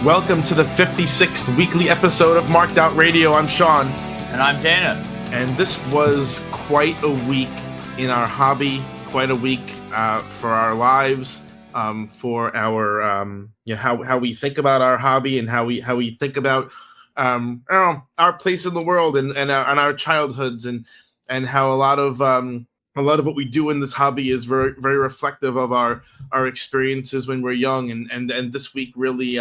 Welcome to the 56th weekly episode of Marked Out Radio. I'm Sean. And I'm Dana. And this was quite a week in our hobby, quite a week for our lives, for our how we think about our hobby and how we think about our place in the world and our childhoods and how a lot of what we do in this hobby is very, very reflective of our experiences when we're young, and this week really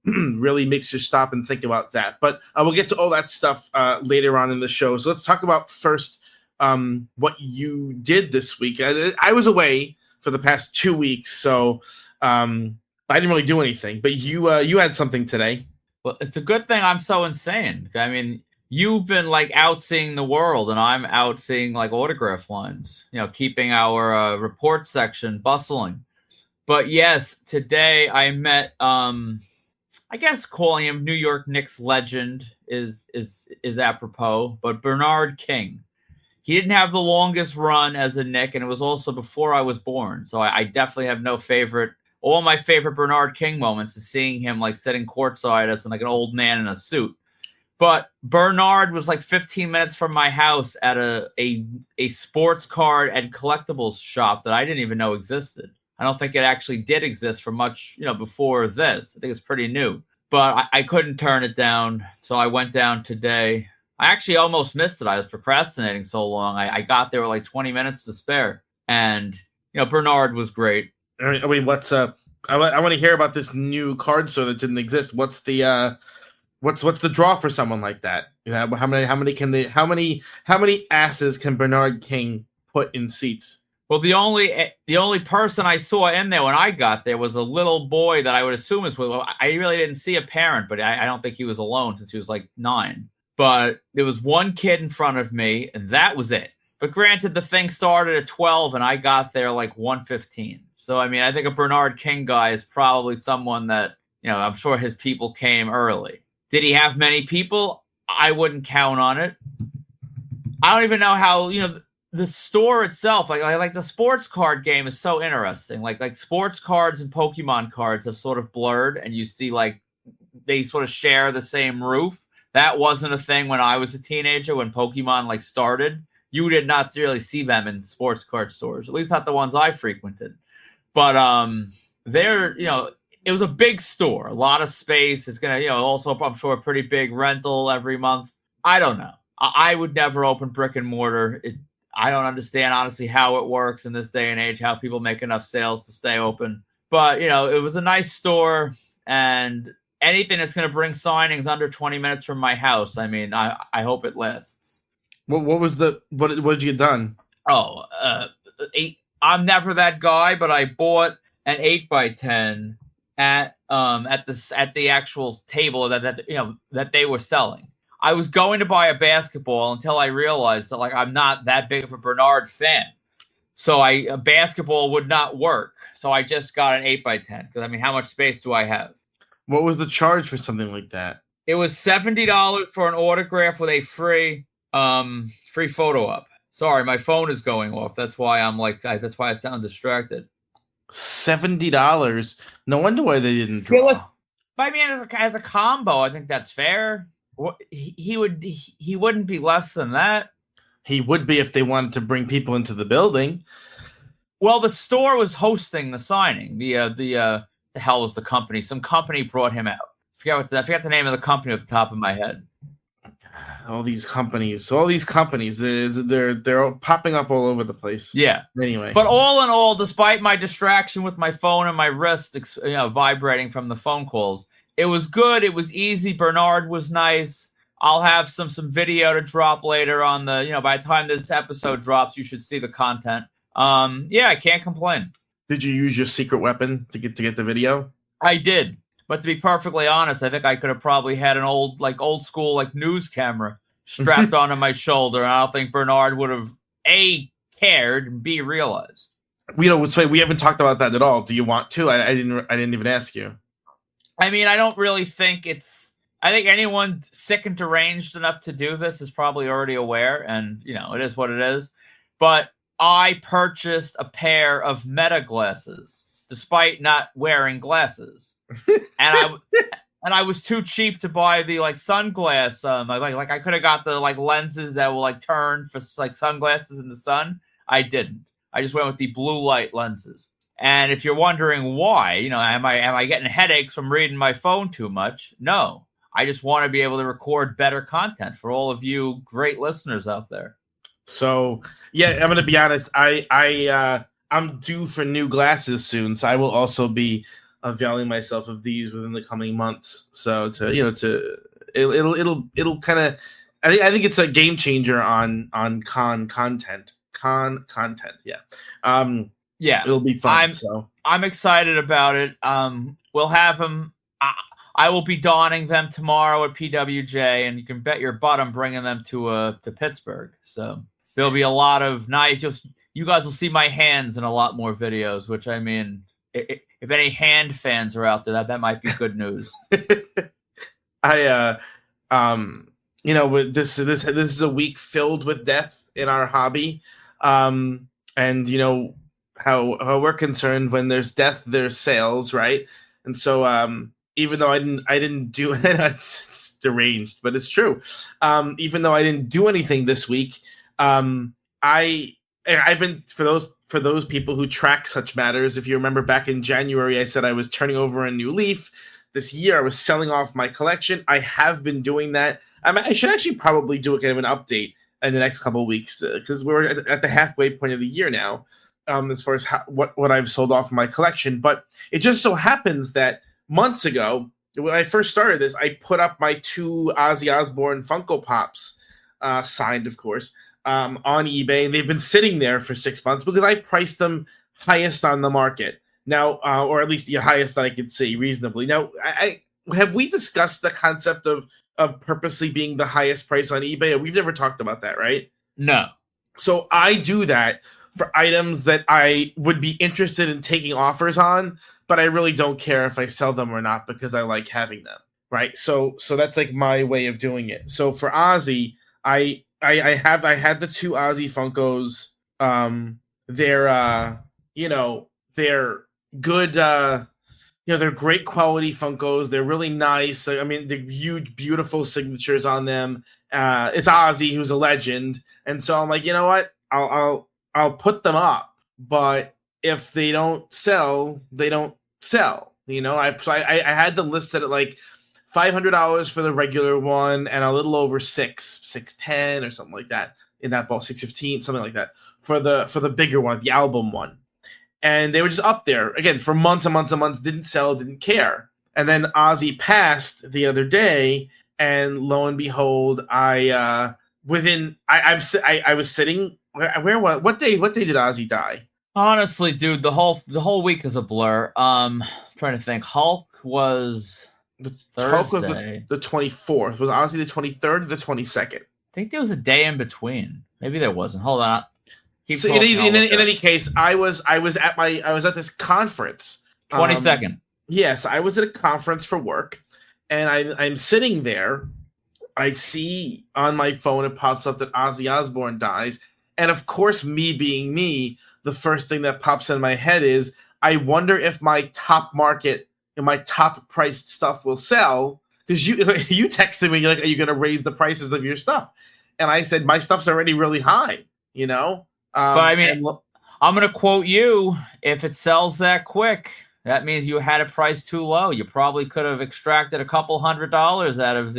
really makes you stop and think about that. But we'll get to all that stuff later on in the show. So let's talk about first what you did this week. I was away for the past 2 weeks, so I didn't really do anything. But you had something today. Well, it's a good thing I'm so insane. I mean, you've been like out seeing the world, and I'm out seeing like autograph lines, keeping our report section bustling. But yes, today I met, I guess calling him New York Knicks legend is apropos, but Bernard King. He didn't have the longest run as a Knick, and it was also before I was born. So I definitely have no favorite. All my favorite Bernard King moments is seeing him like sitting courtside as like an old man in a suit. But Bernard was like 15 minutes from my house at a sports card and collectibles shop that I didn't even know existed. I don't think it actually did exist for much, before this. I think it's pretty new. But I couldn't turn it down, so I went down today. I actually almost missed it. I was procrastinating so long. I got there with like 20 minutes to spare. And, Bernard was great. I mean, what's I want to hear about this new card store that didn't exist. What's the what's the draw for someone like that? How many asses can Bernard King put in seats? Well, the only person I saw in there when I got there was a little boy that I would assume is with. I really didn't see a parent, but I don't think he was alone since he was like 9. But there was one kid in front of me, and that was it. But granted, the thing started at 12, and I got there like 1:15. So, I mean, I think a Bernard King guy is probably someone that, I'm sure his people came early. Did he have many people? I wouldn't count on it. I don't even know how, the store itself, like the sports card game is so interesting. Like sports cards and Pokemon cards have sort of blurred, and you see like they sort of share the same roof. That wasn't a thing when I was a teenager, when Pokemon like started. You did not really see them in sports card stores, at least not the ones I frequented. But it was a big store, a lot of space. It's gonna, also I'm sure a pretty big rental every month. I don't know. I would never open brick and mortar. I don't understand honestly how it works in this day and age, how people make enough sales to stay open. But it was a nice store, and anything that's going to bring signings under 20 minutes from my house, I mean, I hope it lasts. What did you get done? I'm never that guy, but I bought an 8x10 at the actual table that they were selling. I was going to buy a basketball until I realized that I'm not that big of a Bernard fan. So a basketball would not work. So I just got an 8x10 because, I mean, how much space do I have? What was the charge for something like that? It was $70 for an autograph with a free photo up. Sorry, my phone is going off. That's why that's why I sound distracted. $70. No wonder why they didn't draw. I mean, as a combo, I think that's fair. He wouldn't be less than that. He would be if they wanted to bring people into the building. Well, the store was hosting the signing. The hell was the company? Some company brought him out. I forgot the name of the company off the top of my head. All these companies, they're popping up all over the place. Yeah. Anyway, but all in all, despite my distraction with my phone and my wrist, vibrating from the phone calls, it was good. It was easy. Bernard was nice. I'll have some video to drop later on the. By the time this episode drops, you should see the content. I can't complain. Did you use your secret weapon to get the video? I did. But to be perfectly honest, I think I could have probably had an old school news camera strapped onto my shoulder. And I don't think Bernard would have A, cared, and B, realized. We haven't talked about that at all. Do you want to? I didn't even ask you. I mean, I don't really think I think anyone sick and deranged enough to do this is probably already aware, and it is what it is. But I purchased a pair of Meta glasses despite not wearing glasses. And I was too cheap to buy the like sunglass. Like I could have got the like lenses that will like turn for like sunglasses in the sun. I didn't. I just went with the blue light lenses. And if you're wondering why, am I getting headaches from reading my phone too much? No, I just want to be able to record better content for all of you great listeners out there. So yeah, I'm gonna be honest. I'm due for new glasses soon, so I will also be availing myself of these within the coming months. So it'll kind of, I think it's a game changer on content. Yeah. Yeah, it'll be fun. I'm excited about it. We'll have them. I will be donning them tomorrow at PWJ, and you can bet your butt I'm bringing them to Pittsburgh. So there'll be a lot of nice. You guys will see my hands in a lot more videos. Which I mean, if any hand fans are out there, that might be good news. This is a week filled with death in our hobby, and how we're concerned, when there's death, there's sales, right? And so even though I didn't do it, it's deranged, but it's true. Even though I didn't do anything this week, I've been, for those people who track such matters, if you remember back in January, I said I was turning over a new leaf. This year I was selling off my collection. I have been doing that. I should actually probably do a kind of an update in the next couple of weeks, because we're at the halfway point of the year now, as far as what I've sold off my collection. But it just so happens that months ago, when I first started this, I put up my 2 Ozzy Osbourne Funko Pops, signed, of course, on eBay, and they've been sitting there for 6 months because I priced them highest on the market now, or at least the highest that I could see reasonably. Now, have we discussed the concept of purposely being the highest price on eBay? We've never talked about that, right? No. So I do that for items that I would be interested in taking offers on, but I really don't care if I sell them or not because I like having them, right? So that's like my way of doing it. So for Ozzy, I had the 2 Ozzy Funkos. They're good. They're great quality Funkos. They're really nice. I mean, they're huge, beautiful signatures on them. It's Ozzy, who's a legend, and so I'm like, you know what? I'll put them up, but if they don't sell, they don't sell. I had them listed at like $500 for the regular one and a little over $610 or something like that in that ball, $615, something like that for the bigger one, the album one. And they were just up there again for months and months and months, didn't sell, didn't care. And then Ozzy passed the other day, and lo and behold, I was sitting. What day did Ozzy die? Honestly, dude, the whole week is a blur. I'm trying to think. Hulk was Thursday. Hulk was the 24th. Was Ozzy the 23rd or the 22nd? I think there was a day in between. Maybe there wasn't. Hold on. So in any case, I was at this conference. 22nd. Yes, I was at a conference for work, and I'm sitting there. I see on my phone it pops up that Ozzy Osbourne dies, and of course, me being me, the first thing that pops in my head is, I wonder if my top market and my top priced stuff will sell, because you texted me, you're like, are you going to raise the prices of your stuff? And I said, my stuff's already really high, But I mean, I'm going to quote you. If it sells that quick, that means you had a price too low. You probably could have extracted a couple $100 out of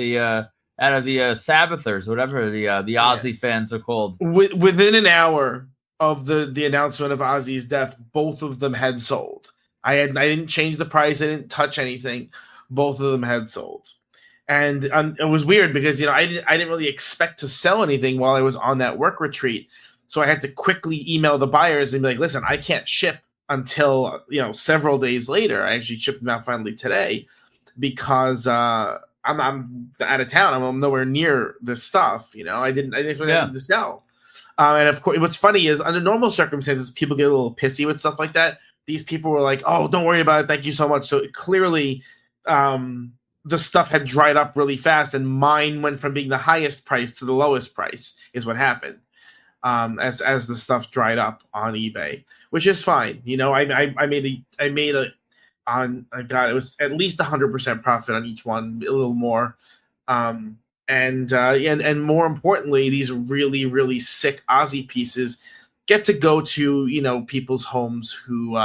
the Sabbathers, whatever the Ozzy fans are called. Within an hour of the announcement of Ozzy's death, both of them had sold. I didn't change the price. I didn't touch anything. Both of them had sold. And it was weird because, I didn't really expect to sell anything while I was on that work retreat. So I had to quickly email the buyers and be like, listen, I can't ship until, several days later. I actually shipped them out finally today because I'm out of town. I'm nowhere near this stuff. I didn't expect to sell. And of course, what's funny is under normal circumstances, people get a little pissy with stuff like that. These people were like, oh, don't worry about it. Thank you so much. So clearly the stuff had dried up really fast, and mine went from being the highest price to the lowest price is what happened. as the stuff dried up on eBay, which is fine. I made a I got it was at least 100% profit on each one, a little more. And more importantly, these really, really sick Ozzy pieces get to go to people's homes who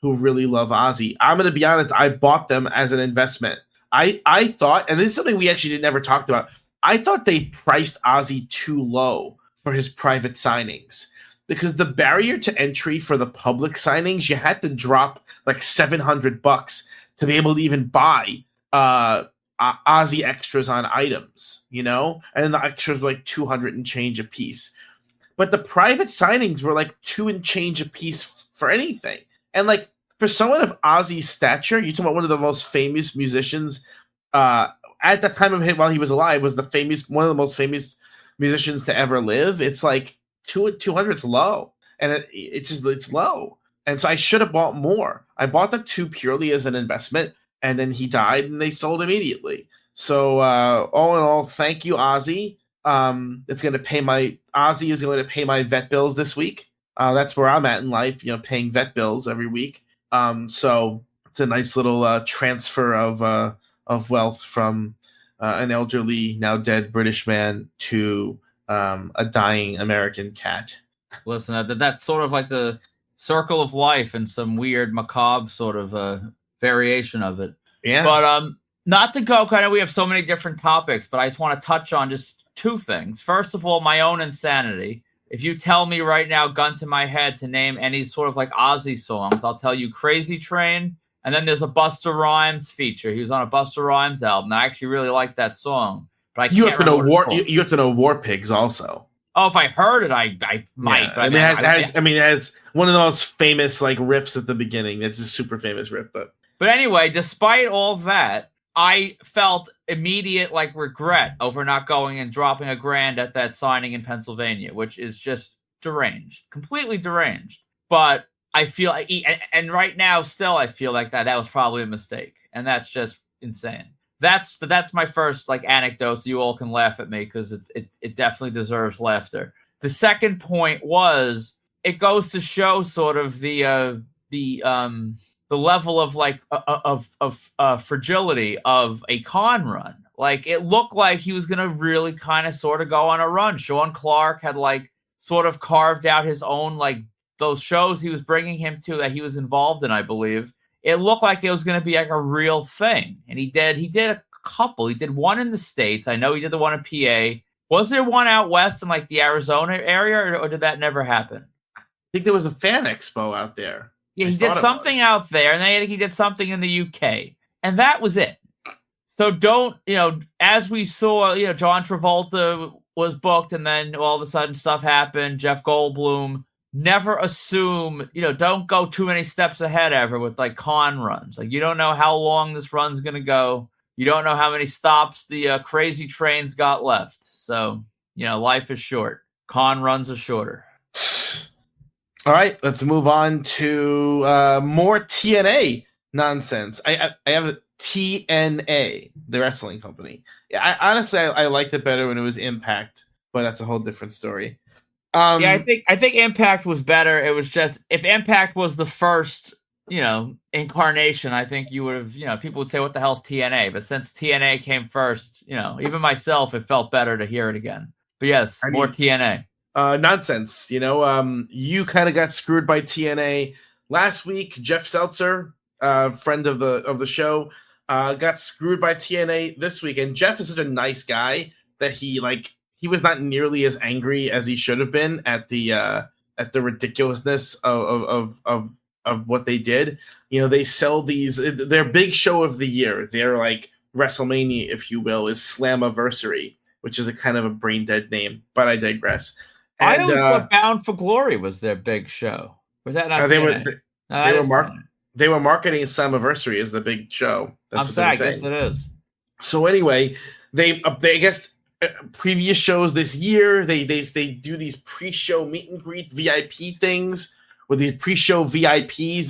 really love Ozzy. I'm going to be honest, I bought them as an investment. I thought, and this is something we actually never talked about, I thought they priced Ozzy too low for his private signings, because the barrier to entry for the public signings, you had to drop like $700 to be able to even buy Ozzy extras on items, and then the extras were like 200 and change a piece. But the private signings were like 2 and change a piece for anything. And like for someone of Ozzy's stature, you're talking about one of the most famous musicians at the time of him while he was alive, was one of the most famous musicians to ever live. It's like 200 is low, and it's low. And so I should have bought more. I bought the 2 purely as an investment, and then he died and they sold immediately. So all in all, thank you, Ozzy. Ozzy is going to pay my vet bills this week. That's where I'm at in life, paying vet bills every week. So it's a nice little transfer of wealth from an elderly, now dead British man to a dying American cat. Listen, that's sort of like the circle of life and some weird macabre sort of variation of it. Yeah. But not to go, kind of, we have so many different topics, but I just want to touch on just 2 things. First of all, my own insanity. If you tell me right now, gun to my head, to name any sort of like Ozzy songs, I'll tell you Crazy Train, and then there's a Busta Rhymes feature. He was on a Busta Rhymes album. I actually really like that song, but I can't. You have to know War Pigs also. Oh, if I heard it, I might. Yeah. But it has one of the most famous like riffs at the beginning. It's a super famous riff, But anyway, despite all that, I felt immediate like regret over not going and dropping $1,000 at that signing in Pennsylvania, which is just deranged, completely deranged. But I feel, and right now still, I feel like that was probably a mistake, and that's just insane. That's my first like anecdote, so you all can laugh at me, because it definitely deserves laughter. The second point was, it goes to show sort of the level of like of fragility of a con run. Like, it looked like he was gonna really kind of sort of go on a run. Sean Clark had like sort of carved out his own, like, those shows he was bringing him to that he was involved in, I believe. It looked like it was going to be like a real thing. And he did a couple. He did one in the States. I know he did the one in PA. Was there one out west in like the Arizona area, or did that never happen? I think there was a fan expo out there. Yeah, he did something out there, and then he did something in the UK. And that was it. So don't, as we saw, John Travolta was booked, and then all of a sudden stuff happened. Jeff Goldblum. Never assume, don't go too many steps ahead ever with like con runs. Like, you don't know how long this run's going to go. You don't know how many stops the Crazy Train's got left. So, life is short. Con runs are shorter. All right, let's move on to more TNA nonsense. I have TNA, the wrestling company. Honestly, I liked it better when it was Impact, but that's a whole different story. I think Impact was better. It was just, if Impact was the first, incarnation, I think you would have, people would say, what the hell's TNA? But since TNA came first, even myself, it felt better to hear it again. But yes, more TNA. Nonsense. You kind of got screwed by TNA last week. Jeff Seltzer, friend of the show, got screwed by TNA this week. And Jeff is such a nice guy that he was not nearly as angry as he should have been at the ridiculousness of what they did. They sell their big show of the year. Their like WrestleMania, if you will, is Slammiversary, which is a kind of a brain dead name, but I digress. And, I always thought Bound for Glory was their big show. Was that not TNA? They were marketing Slammiversary as the big show. That's I guess it is. So anyway, they I guess. Previous shows this year, they do these pre-show meet and greet VIP things with these pre-show VIPs,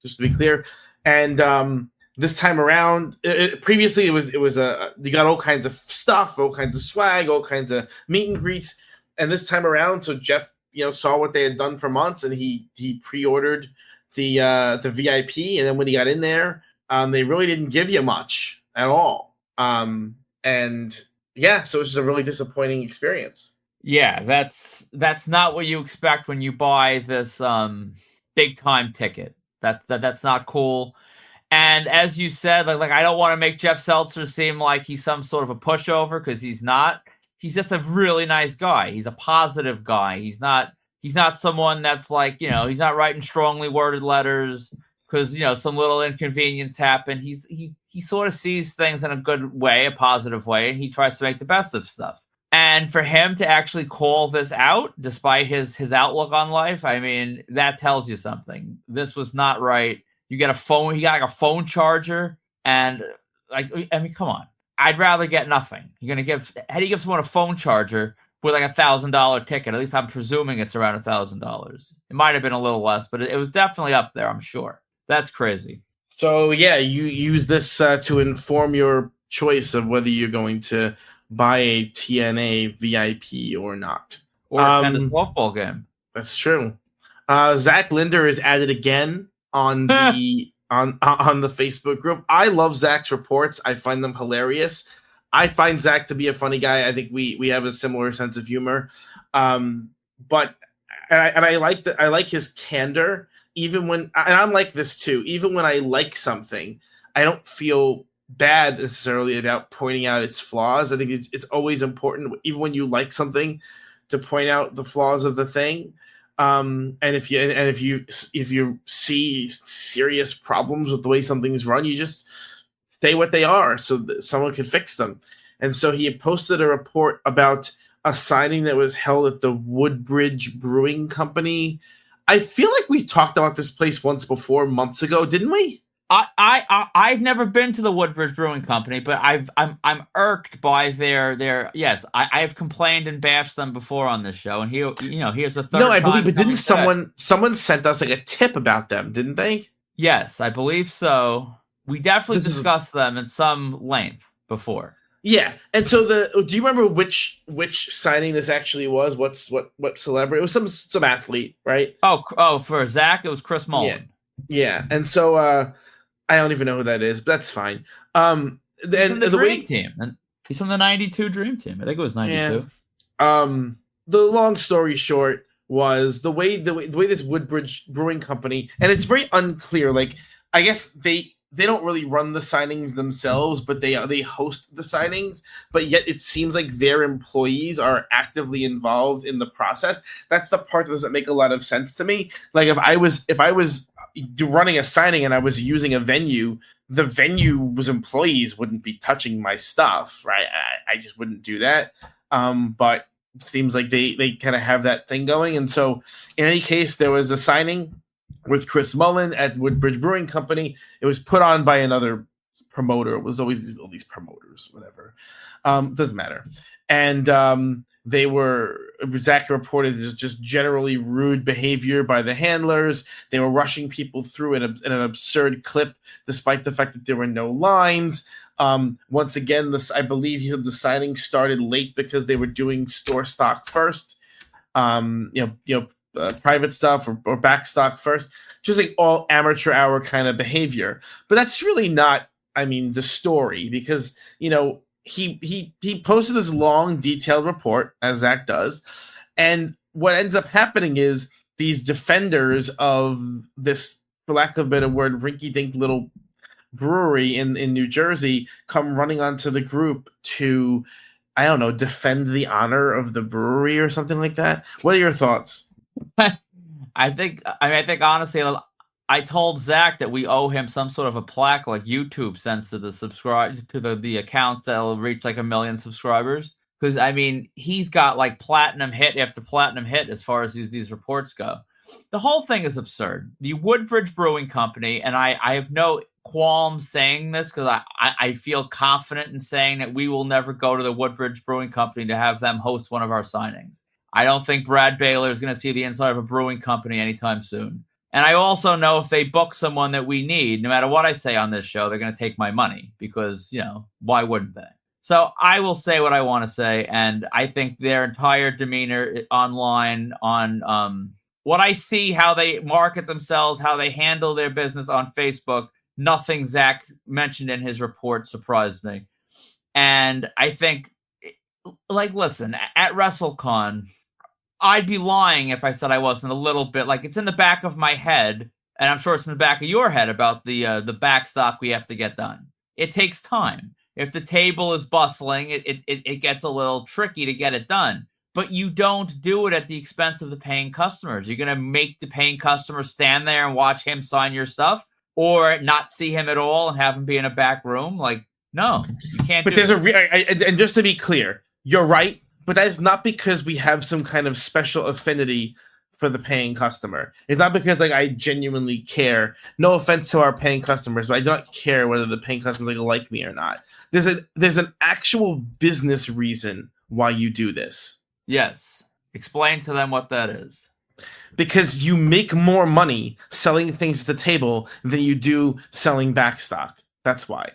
just to be clear. And this time around, previously it was you got all kinds of stuff, all kinds of swag, all kinds of meet and greets. And this time around, so Jeff, saw what they had done for months, and he pre-ordered the VIP, and then when he got in there, they really didn't give you much at all. And yeah, so it was just a really disappointing experience. Yeah, that's not what you expect when you buy this big time ticket. That's not cool. And as you said, like I don't want to make Jeff Seltzer seem like he's some sort of a pushover, because he's not. He's just a really nice guy. He's a positive guy. He's not someone that's like, he's not writing strongly worded letters because, some little inconvenience happened. He sort of sees things in a good way, a positive way, and he tries to make the best of stuff. And for him to actually call this out, despite his outlook on life, I mean, that tells you something. This was not right. You get a phone. He got like a phone charger, and come on. I'd rather get nothing. How do you give someone a phone charger with like $1,000 ticket? At least I'm presuming it's around $1,000. It might have been a little less, but it was definitely up there, I'm sure. That's crazy. So yeah, you use this to inform your choice of whether you're going to buy a TNA VIP or not, or attend a softball game. That's true. Zach Linder is added again on the on the Facebook group. I love Zach's reports. I find them hilarious. I find Zach to be a funny guy. I think we have a similar sense of humor. But I like his candor. Even when, and I'm like this too, even when I like something, I don't feel bad necessarily about pointing out its flaws. I think it's always important, even when you like something, to point out the flaws of the thing. And if you see serious problems with the way something's run, you just say what they are so that someone can fix them. And so he had posted a report about a signing that was held at the Woodbridge Brewing Company. I feel like we talked about this place once before, months ago, didn't we? I've never been to the Woodbridge Brewing Company, but I'm irked by their yes. I've complained and bashed them before on this show, and here's a third. No, I believe, but didn't someone sent us like a tip about them, didn't they? Yes, I believe so. We definitely discussed them in some length before. Yeah, and so do you remember which signing this actually was? What celebrity? It was some athlete, right? Oh, for Zach, it was Chris Mullen. Yeah, and so I don't even know who that is, but that's fine. He's from the Dream Team, and he's from the '92 Dream Team. I think it was '92. Yeah. The long story short was the way this Woodbridge Brewing Company, and it's very unclear. Like, I guess they don't really run the signings themselves, but they host the signings. But yet it seems like their employees are actively involved in the process. That's the part that doesn't make a lot of sense to me. Like if I was running a signing and I was using a venue, the venue's employees wouldn't be touching my stuff, right? I just wouldn't do that. But it seems like they kind of have that thing going. And so in any case, there was a signing with Chris Mullen at Woodbridge Brewing Company. It was put on by another promoter. It was always all these promoters, whatever. Doesn't matter. And Zach reported just generally rude behavior by the handlers. They were rushing people through in an absurd clip, despite the fact that there were no lines. Once again, I believe he said the signing started late because they were doing store stock first. Private stuff or back stock first, just like all amateur hour kind of behavior. But that's really not, the story, because, he posted this long, detailed report, as Zach does. And what ends up happening is these defenders of this, for lack of a better word, rinky-dink little brewery in New Jersey come running onto the group to, I don't know, defend the honor of the brewery or something like that. What are your thoughts? I think honestly, I told Zach that we owe him some sort of a plaque like YouTube sends to the accounts that'll reach like 1 million subscribers. Because he's got like platinum hit after platinum hit as far as these reports go. The whole thing is absurd. The Woodbridge Brewing Company, and I have no qualms saying this because I feel confident in saying that we will never go to the Woodbridge Brewing Company to have them host one of our signings. I don't think Brad Baylor is going to see the inside of a brewing company anytime soon. And I also know if they book someone that we need, no matter what I say on this show, they're going to take my money because, why wouldn't they? So I will say what I want to say, and I think their entire demeanor online, on what I see, how they market themselves, how they handle their business on Facebook, nothing Zach mentioned in his report surprised me. And I think, like, listen, at WrestleCon, I'd be lying if I said I wasn't a little bit, like, it's in the back of my head, and I'm sure it's in the back of your head about the backstock we have to get done. It takes time. If the table is bustling, it gets a little tricky to get it done. But you don't do it at the expense of the paying customers. You're going to make the paying customer stand there and watch him sign your stuff, or not see him at all and have him be in a back room. Like, no, you can't. But there's and just to be clear, you're right. But that is not because we have some kind of special affinity for the paying customer. It's not because like I genuinely care. No offense to our paying customers, but I do not care whether the paying customers like me or not. There's an actual business reason why you do this. Yes. Explain to them what that is. Because you make more money selling things at the table than you do selling backstock. That's why.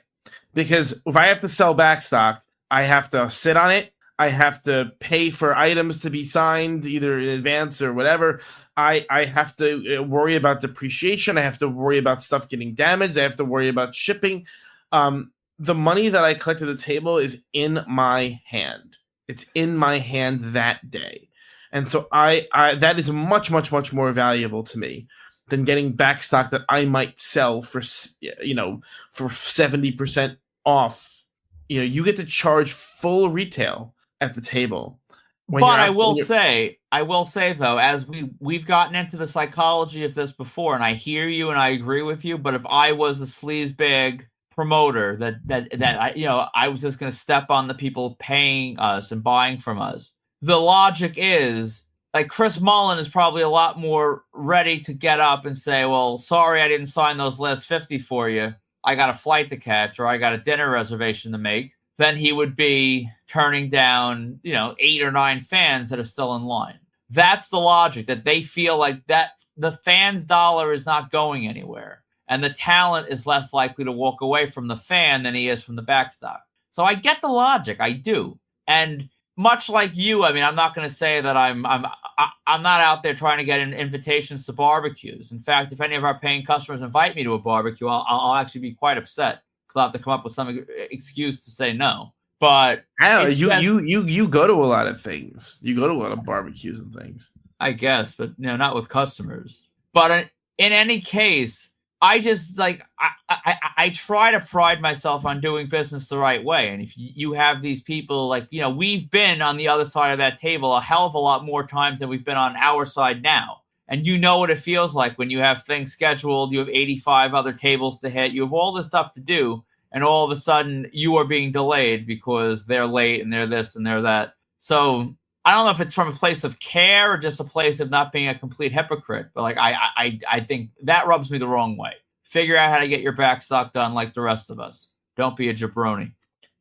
Because if I have to sell backstock, I have to sit on it. I have to pay for items to be signed either in advance or whatever. I have to worry about depreciation. I have to worry about stuff getting damaged. I have to worry about shipping. The money that I collect at the table is in my hand. It's in my hand that day. And so I that is much, much, much more valuable to me than getting backstock that I might sell for 70% off. You get to charge full retail at the table. But I will say though, as we've gotten into the psychology of this before, and I hear you and I agree with you. But if I was a sleazebag promoter that I was just going to step on the people paying us and buying from us, the logic is like Chris Mullen is probably a lot more ready to get up and say, "Well, sorry, I didn't sign those last 50 for you. I got a flight to catch or I got a dinner reservation to make," than he would be turning down, 8 or 9 fans that are still in line. That's the logic, that they feel like that the fans' dollar is not going anywhere. And the talent is less likely to walk away from the fan than he is from the backstock. So I get the logic. I do. And much like you, I mean, I'm not going to say that I'm not out there trying to get invitations to barbecues. In fact, if any of our paying customers invite me to a barbecue, I'll actually be quite upset. I'll have to come up with some excuse to say no. But I don't know, you go to a lot of things. You go to a lot of barbecues and things. I guess, but not with customers. But in any case, I just I try to pride myself on doing business the right way. And if you have these people we've been on the other side of that table a hell of a lot more times than we've been on our side now. And you know what it feels like when you have things scheduled, you have 85 other tables to hit, you have all this stuff to do, and all of a sudden you are being delayed because they're late and they're this and they're that. So I don't know if it's from a place of care or just a place of not being a complete hypocrite, but I think that rubs me the wrong way. Figure out how to get your backstock done like the rest of us. Don't be a jabroni.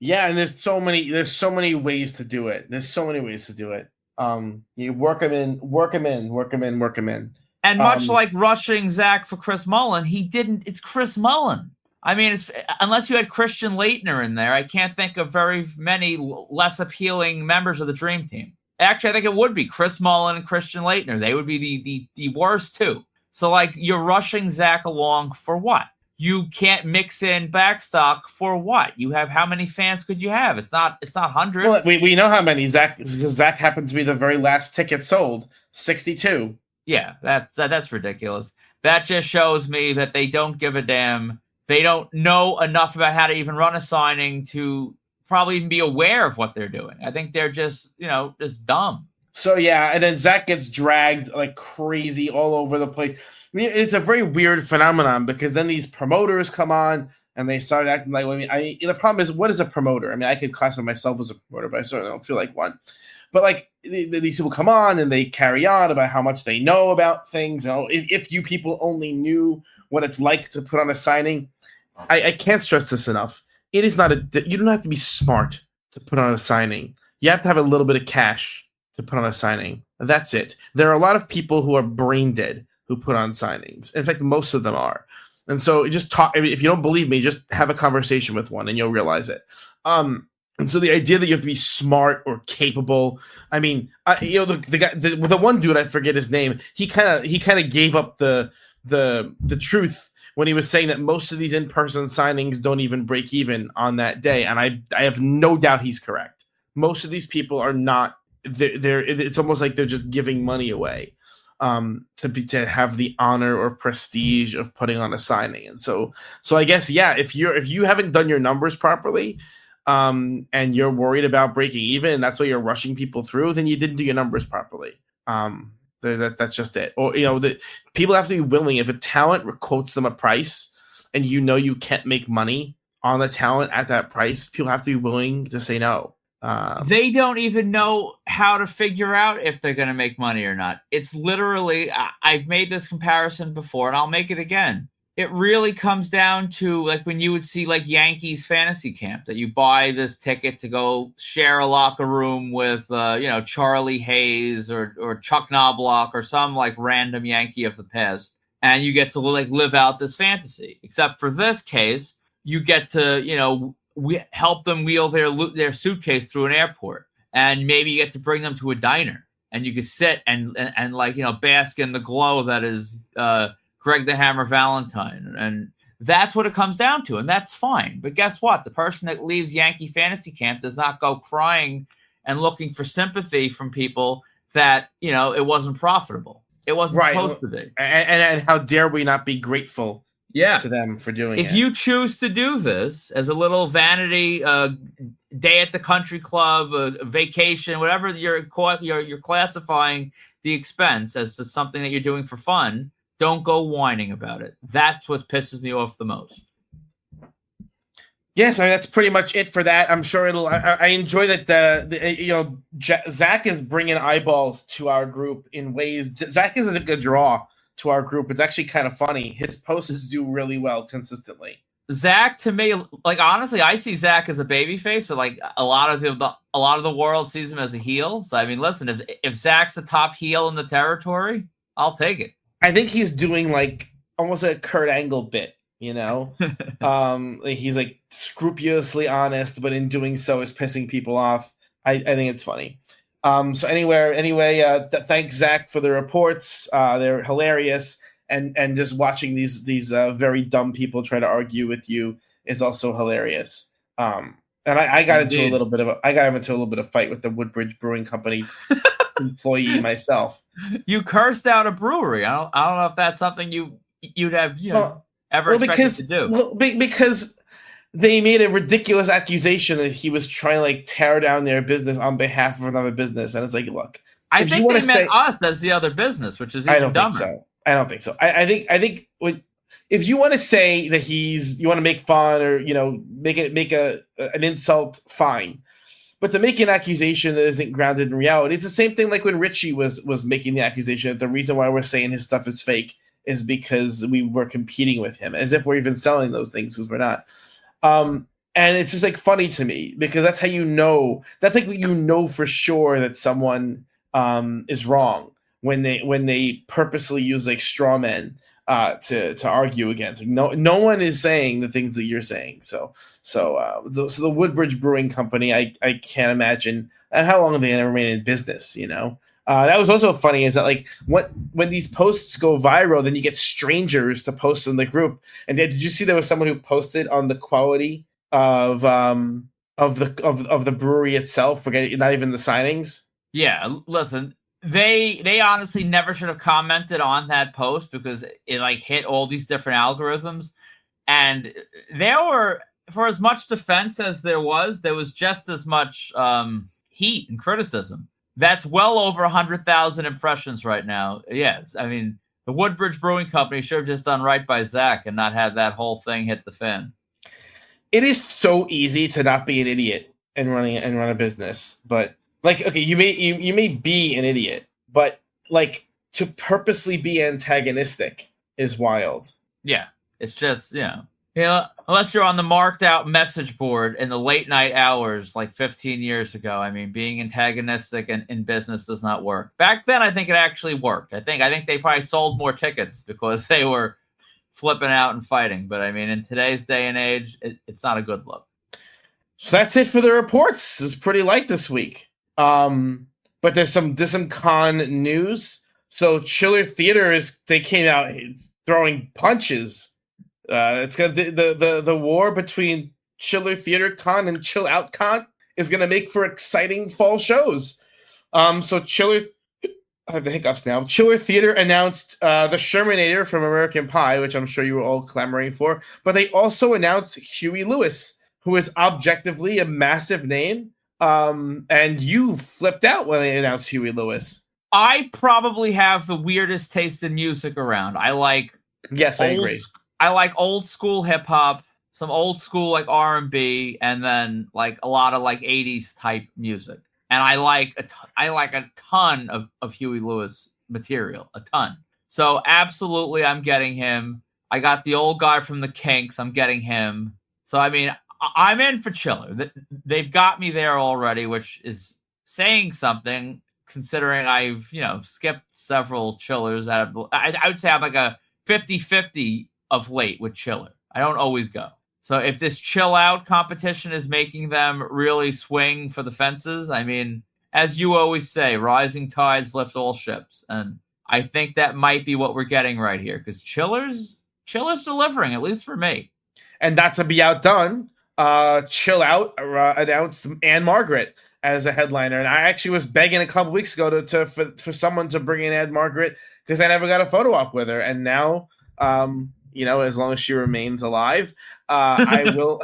Yeah, and there's so many ways to do it. You work them in. And much like rushing Zach for Chris Mullen, it's Chris Mullen. I mean, unless you had Christian Leitner in there, I can't think of very many less appealing members of the Dream Team. Actually, I think it would be Chris Mullen and Christian Leitner. They would be the worst two. So, you're rushing Zach along for what? You can't mix in backstock for what? You have how many fans could you have? It's not hundreds. Well, we know how many. Zach happened to be the very last ticket sold, 62. Yeah, that's ridiculous. That just shows me that they don't give a damn. They don't know enough about how to even run a signing to probably even be aware of what they're doing. I think they're just dumb. So yeah, and then Zach gets dragged like crazy all over the place. It's a very weird phenomenon because then these promoters come on and they start acting like. The problem is, what is a promoter? I mean, I could classify myself as a promoter, but I certainly don't feel like one. But these people come on and they carry on about how much they know about things. If you people only knew what it's like to put on a signing, I can't stress this enough. It is not you don't have to be smart to put on a signing. You have to have a little bit of cash to put on a signing. That's it. There are a lot of people who are brain dead who put on signings. In fact, most of them are. And so just talk. If you don't believe me, just have a conversation with one and you'll realize it. And so the idea that you have to be smart or capable, I mean, the guy, the one dude, I forget his name. He kind of gave up the truth when he was saying that most of these in-person signings don't even break even on that day, and I have no doubt he's correct. Most of these people are not. They're it's almost like they're just giving money away to have the honor or prestige of putting on a signing. And so I guess, yeah, if you haven't done your numbers properly, and you're worried about breaking even, and that's why you're rushing people through, then you didn't do your numbers properly. That's just it. Or people have to be willing. If a talent quotes them a price, and you can't make money on the talent at that price, people have to be willing to say no. They don't even know how to figure out if they're going to make money or not. It's literally, I've made this comparison before, and I'll make it again. It really comes down to like when you would see like Yankees fantasy camp, that you buy this ticket to go share a locker room with, Charlie Hayes or Chuck Knobloch or some like random Yankee of the past, and you get to like live out this fantasy. Except for this case, you get to we help them wheel their suitcase through an airport, and maybe you get to bring them to a diner, and you can sit and bask in the glow that is Greg the Hammer Valentine. And that's what it comes down to, and that's fine. But guess what? The person that leaves Yankee fantasy camp does not go crying and looking for sympathy from people that, it wasn't profitable. It wasn't supposed to be. And how dare we not be grateful to them for doing it. If you choose to do this as a little vanity day at the country club, a vacation, whatever you're classifying the expense as to something that you're doing for fun, don't go whining about it. That's what pisses me off the most. Yes, that's pretty much it for that. I'm sure I enjoy that Zach is bringing eyeballs to our group in ways. Zach is a good draw to our group. It's actually kind of funny. His posts do really well consistently. Zach, to me, like honestly, I see Zach as a babyface, but like a lot of the world sees him as a heel. So I mean, listen, if Zach's the top heel in the territory, I'll take it. I think he's doing like almost a Kurt Angle bit, he's like scrupulously honest, but in doing so is pissing people off. I think it's funny. Thanks Zach for the reports. They're hilarious, and just watching these very dumb people try to argue with you is also hilarious. And I got into a little bit of fight with the Woodbridge Brewing Company employee myself. You cursed out a brewery. I don't know if that's something you'd have ever expected to do. Well, because they made a ridiculous accusation that he was trying to like tear down their business on behalf of another business, and it's like, look, I think they meant us as the other business, which is even dumber. I don't think so. I think if you want to say that you want to make fun or make an insult, fine. But to make an accusation that isn't grounded in reality, it's the same thing like when Richie was making the accusation that the reason why we're saying his stuff is fake is because we were competing with him, as if we're even selling those things, because we're not. And it's just like funny to me, because that's how that's like for sure that someone is wrong when they purposely use like straw men to argue against. Like, no one is saying the things that you're saying. So the Woodbridge Brewing Company, I can't imagine how long have they remained in business. That was also funny is that like when these posts go viral, then you get strangers to post in the group. And did you see there was someone who posted on the quality of the brewery itself, forget not even the signings? Yeah, listen, they honestly never should have commented on that post, because it like hit all these different algorithms, and there were, for as much defense as there was just as much heat and criticism. That's well over 100,000 impressions right now. Yes, I mean, the Woodbridge Brewing Company should have just done right by Zach and not had that whole thing hit the fan. It is so easy to not be an idiot and run a business, but like, okay, you may be an idiot, but like to purposely be antagonistic is wild. Yeah, it's just unless you're on the marked out message board in the late night hours like 15 years ago. I mean, being antagonistic in business does not work. Back then, I think it actually worked. I think they probably sold more tickets because they were flipping out and fighting. But I mean, in today's day and age, it's not a good look. So that's it for the reports. It's pretty light this week. But there's some con news. So Chiller Theater they came out throwing punches. It's gonna the war between Chiller Theater Con and Chill Out Con is gonna make for exciting fall shows. So Chiller, I have the hiccups now. Chiller Theater announced the Shermanator from American Pie, which I'm sure you were all clamoring for, but they also announced Huey Lewis, who is objectively a massive name. And you flipped out when they announced Huey Lewis. I probably have the weirdest taste in music around. I like I agree. I like old school hip hop, some old school like R&B, and then like a lot of like 80s type music. And I like a ton of Huey Lewis material, a ton. So absolutely, I'm getting him. I got the old guy from the Kinks. I'm getting him. So I mean, I'm in for Chiller. They've got me there already, which is saying something considering I've, skipped several Chillers out of. I would say I'm like a 50-50 of late with Chiller. I don't always go. So if this Chill Out competition is making them really swing for the fences, I mean, as you always say, rising tides lift all ships. And I think that might be what we're getting right here, because Chiller's delivering, at least for me. And not to be outdone, Chill Out announced Anne Margaret as a headliner, and I actually was begging a couple weeks ago for someone to bring in Anne Margaret because I never got a photo op with her, and now, as long as she remains alive, I will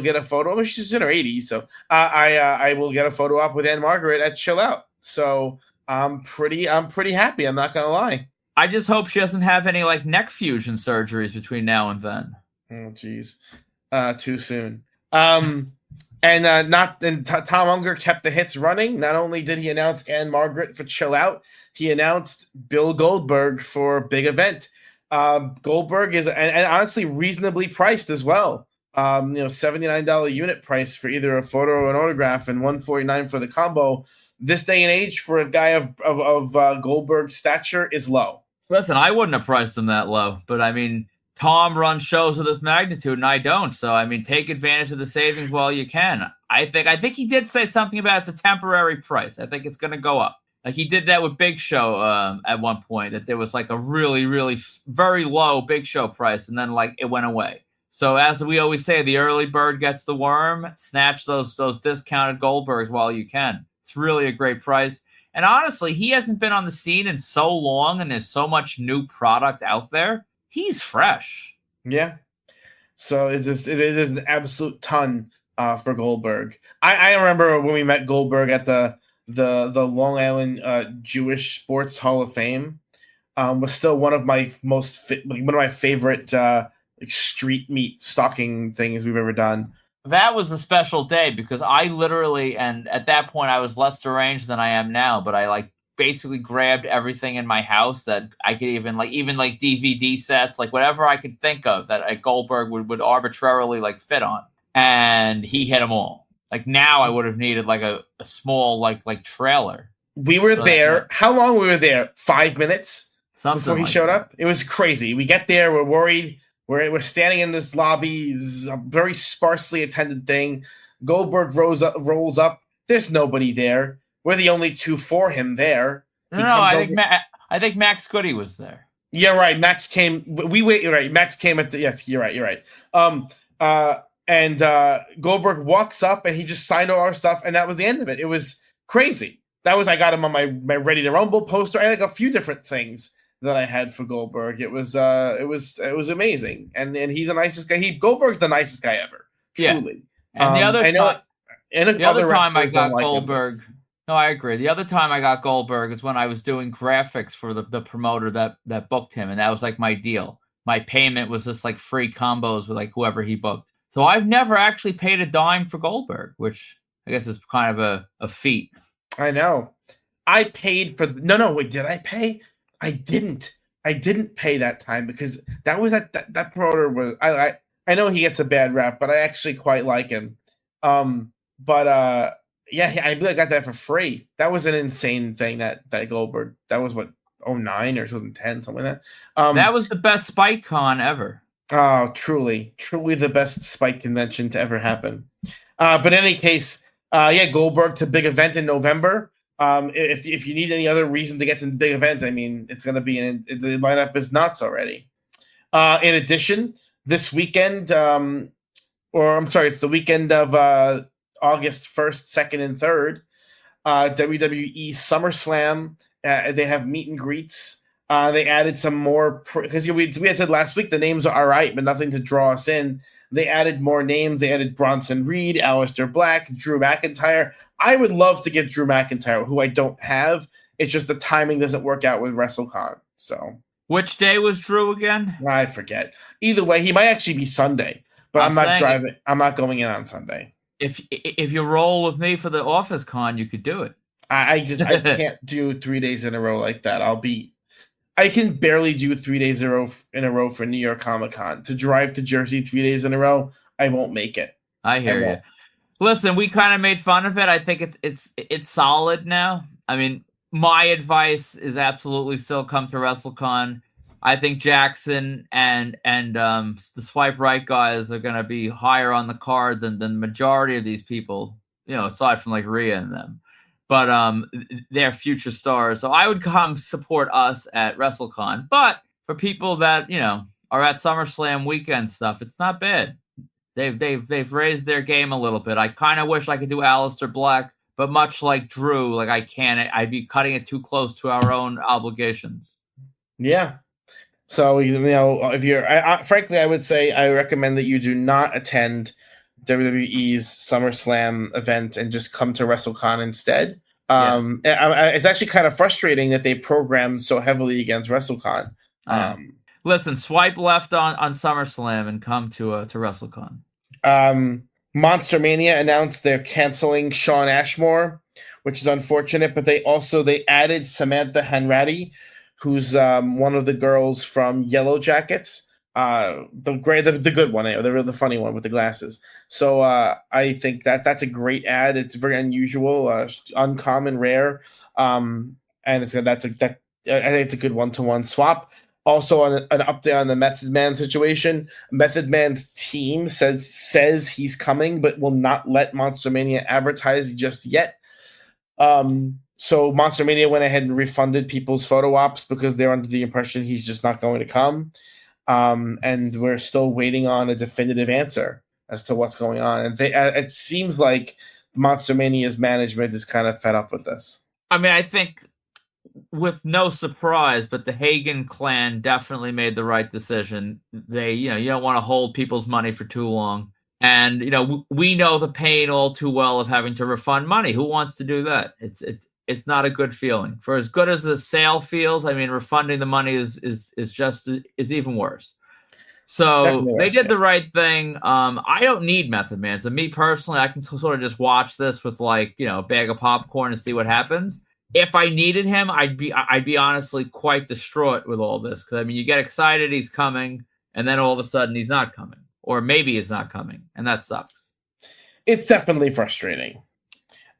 get a photo. She's in her 80s, so I will get a photo op with Anne Margaret at Chill Out. So I'm pretty happy. I'm not gonna lie. I just hope she doesn't have any like neck fusion surgeries between now and then. Oh, geez. Too soon. Tom Unger kept the hits running. Not only did he announce Anne Margaret for Chill Out, he announced Bill Goldberg for Big Event. Goldberg is and honestly reasonably priced as well. $79 unit price for either a photo or an autograph, and $149 for the combo. This day and age for a guy of Goldberg's stature is low. Listen, I wouldn't have priced him that low, but I mean, Tom runs shows of this magnitude, and I don't. So, I mean, take advantage of the savings while you can. I think he did say something about it's a temporary price. I think it's going to go up. Like he did that with Big Show at one point, that there was like a really, really very low Big Show price, and then like it went away. So as we always say, the early bird gets the worm. Snatch those discounted Goldbergs while you can. It's really a great price. And honestly, he hasn't been on the scene in so long, and there's so much new product out there. He's fresh. Yeah. So it is an absolute ton for Goldberg. I remember when we met Goldberg at the Long Island Jewish Sports Hall of Fame. Was still one of my favorite street meat stalking things we've ever done. That was a special day because I literally, and at that point I was less deranged than I am now, but I like basically grabbed everything in my house that I could even DVD sets, like whatever I could think of that a Goldberg would arbitrarily like fit on, and he hit them all. Like now I would have needed like a small like trailer. We were there. How long we were there? 5 minutes before he showed up. It was crazy. We get there. We're worried. We're standing in this lobby. This is a very sparsely attended thing. Goldberg rolls up. There's nobody there. We're the only two for him there. I think Max Goody was there. Yeah, right. Max came. You're right. Max came at the. Yes, you're right. And Goldberg walks up and he just signed all our stuff, and that was the end of it. It was crazy. I got him on my Ready to Rumble poster. I had like a few different things that I had for Goldberg. It was amazing, and he's the nicest guy. Goldberg's the nicest guy ever, truly. Yeah. And the other time I got Goldberg. No, I agree. The other time I got Goldberg is when I was doing graphics for the promoter that booked him, and that was like my deal. My payment was just like free combos with like whoever he booked. So I've never actually paid a dime for Goldberg, which I guess is kind of a feat. I know. I paid for wait, did I pay? I didn't pay that time because that was that promoter was I know he gets a bad rap, but I actually quite like him. Yeah, I really got that for free. That was an insane thing that Goldberg. That was what 09 or 2010, something like that. That was the best Spike Con ever. Oh, truly, truly the best Spike convention to ever happen. But in any case, yeah, Goldberg to big event in November. If you need any other reason to get to the big event, I mean, it's going to be the lineup is nuts already. In addition, this weekend, or I'm sorry, it's the weekend of August 1st, 2nd, and 3rd. WWE SummerSlam. They have meet and greets. They added some more because we had said last week the names are all right, but nothing to draw us in. They added more names. They added Bronson Reed, Aleister Black, Drew McIntyre. I would love to get Drew McIntyre, who I don't have. It's just the timing doesn't work out with WrestleCon. So Which day was Drew again? I forget. Either way, he might actually be Sunday, but I'm not driving. I'm not going in on Sunday. If you roll with me for the Office Con, you could do it. I can't do 3 days in a row like that. I can barely do 3 days in a row for New York Comic Con. To drive to Jersey 3 days in a row, I won't make it. I hear you. Listen, we kind of made fun of it. I think it's solid now. I mean, my advice is absolutely still come to WrestleCon. I think Jackson and the Swipe Right guys are going to be higher on the card than the majority of these people, aside from like Rhea and them. But they're future stars. So I would come support us at WrestleCon. But for people that, are at SummerSlam weekend stuff, it's not bad. They've raised their game a little bit. I kind of wish I could do Aleister Black, but much like Drew, like I can't. I'd be cutting it too close to our own obligations. Yeah. So if you're, frankly, I would say I recommend that you do not attend WWE's SummerSlam event and just come to WrestleCon instead. It's actually kind of frustrating that they programmed so heavily against WrestleCon. Listen, swipe left on SummerSlam and come to WrestleCon. Monster Mania announced they're canceling Shawn Ashmore, which is unfortunate, but they added Samantha Hanratty, who's one of the girls from Yellow Jackets, the good one, the funny one with the glasses. So I think that's a great ad. It's very unusual, uncommon, rare, and I think it's a good one-to-one swap. Also, an update on the Method Man situation. Method Man's team says he's coming, but will not let Monster Mania advertise just yet. So Monster Mania went ahead and refunded people's photo ops because they're under the impression he's just not going to come. And we're still waiting on a definitive answer as to what's going on. And it seems like Monster Mania's management is kind of fed up with this. I mean, I think with no surprise, but the Hogan clan definitely made the right decision. They, you don't want to hold people's money for too long. And, we know the pain all too well of having to refund money. Who wants to do that? It's not a good feeling. For as good as the sale feels, I mean, refunding the money is even worse. So they did the right thing. I don't need Method Man. So me personally, I can sort of just watch this with a bag of popcorn and see what happens. If I needed him, I'd be honestly quite distraught with all this. Because, I mean, you get excited he's coming, and then all of a sudden he's not coming. Or maybe he's not coming, and that sucks. It's definitely frustrating.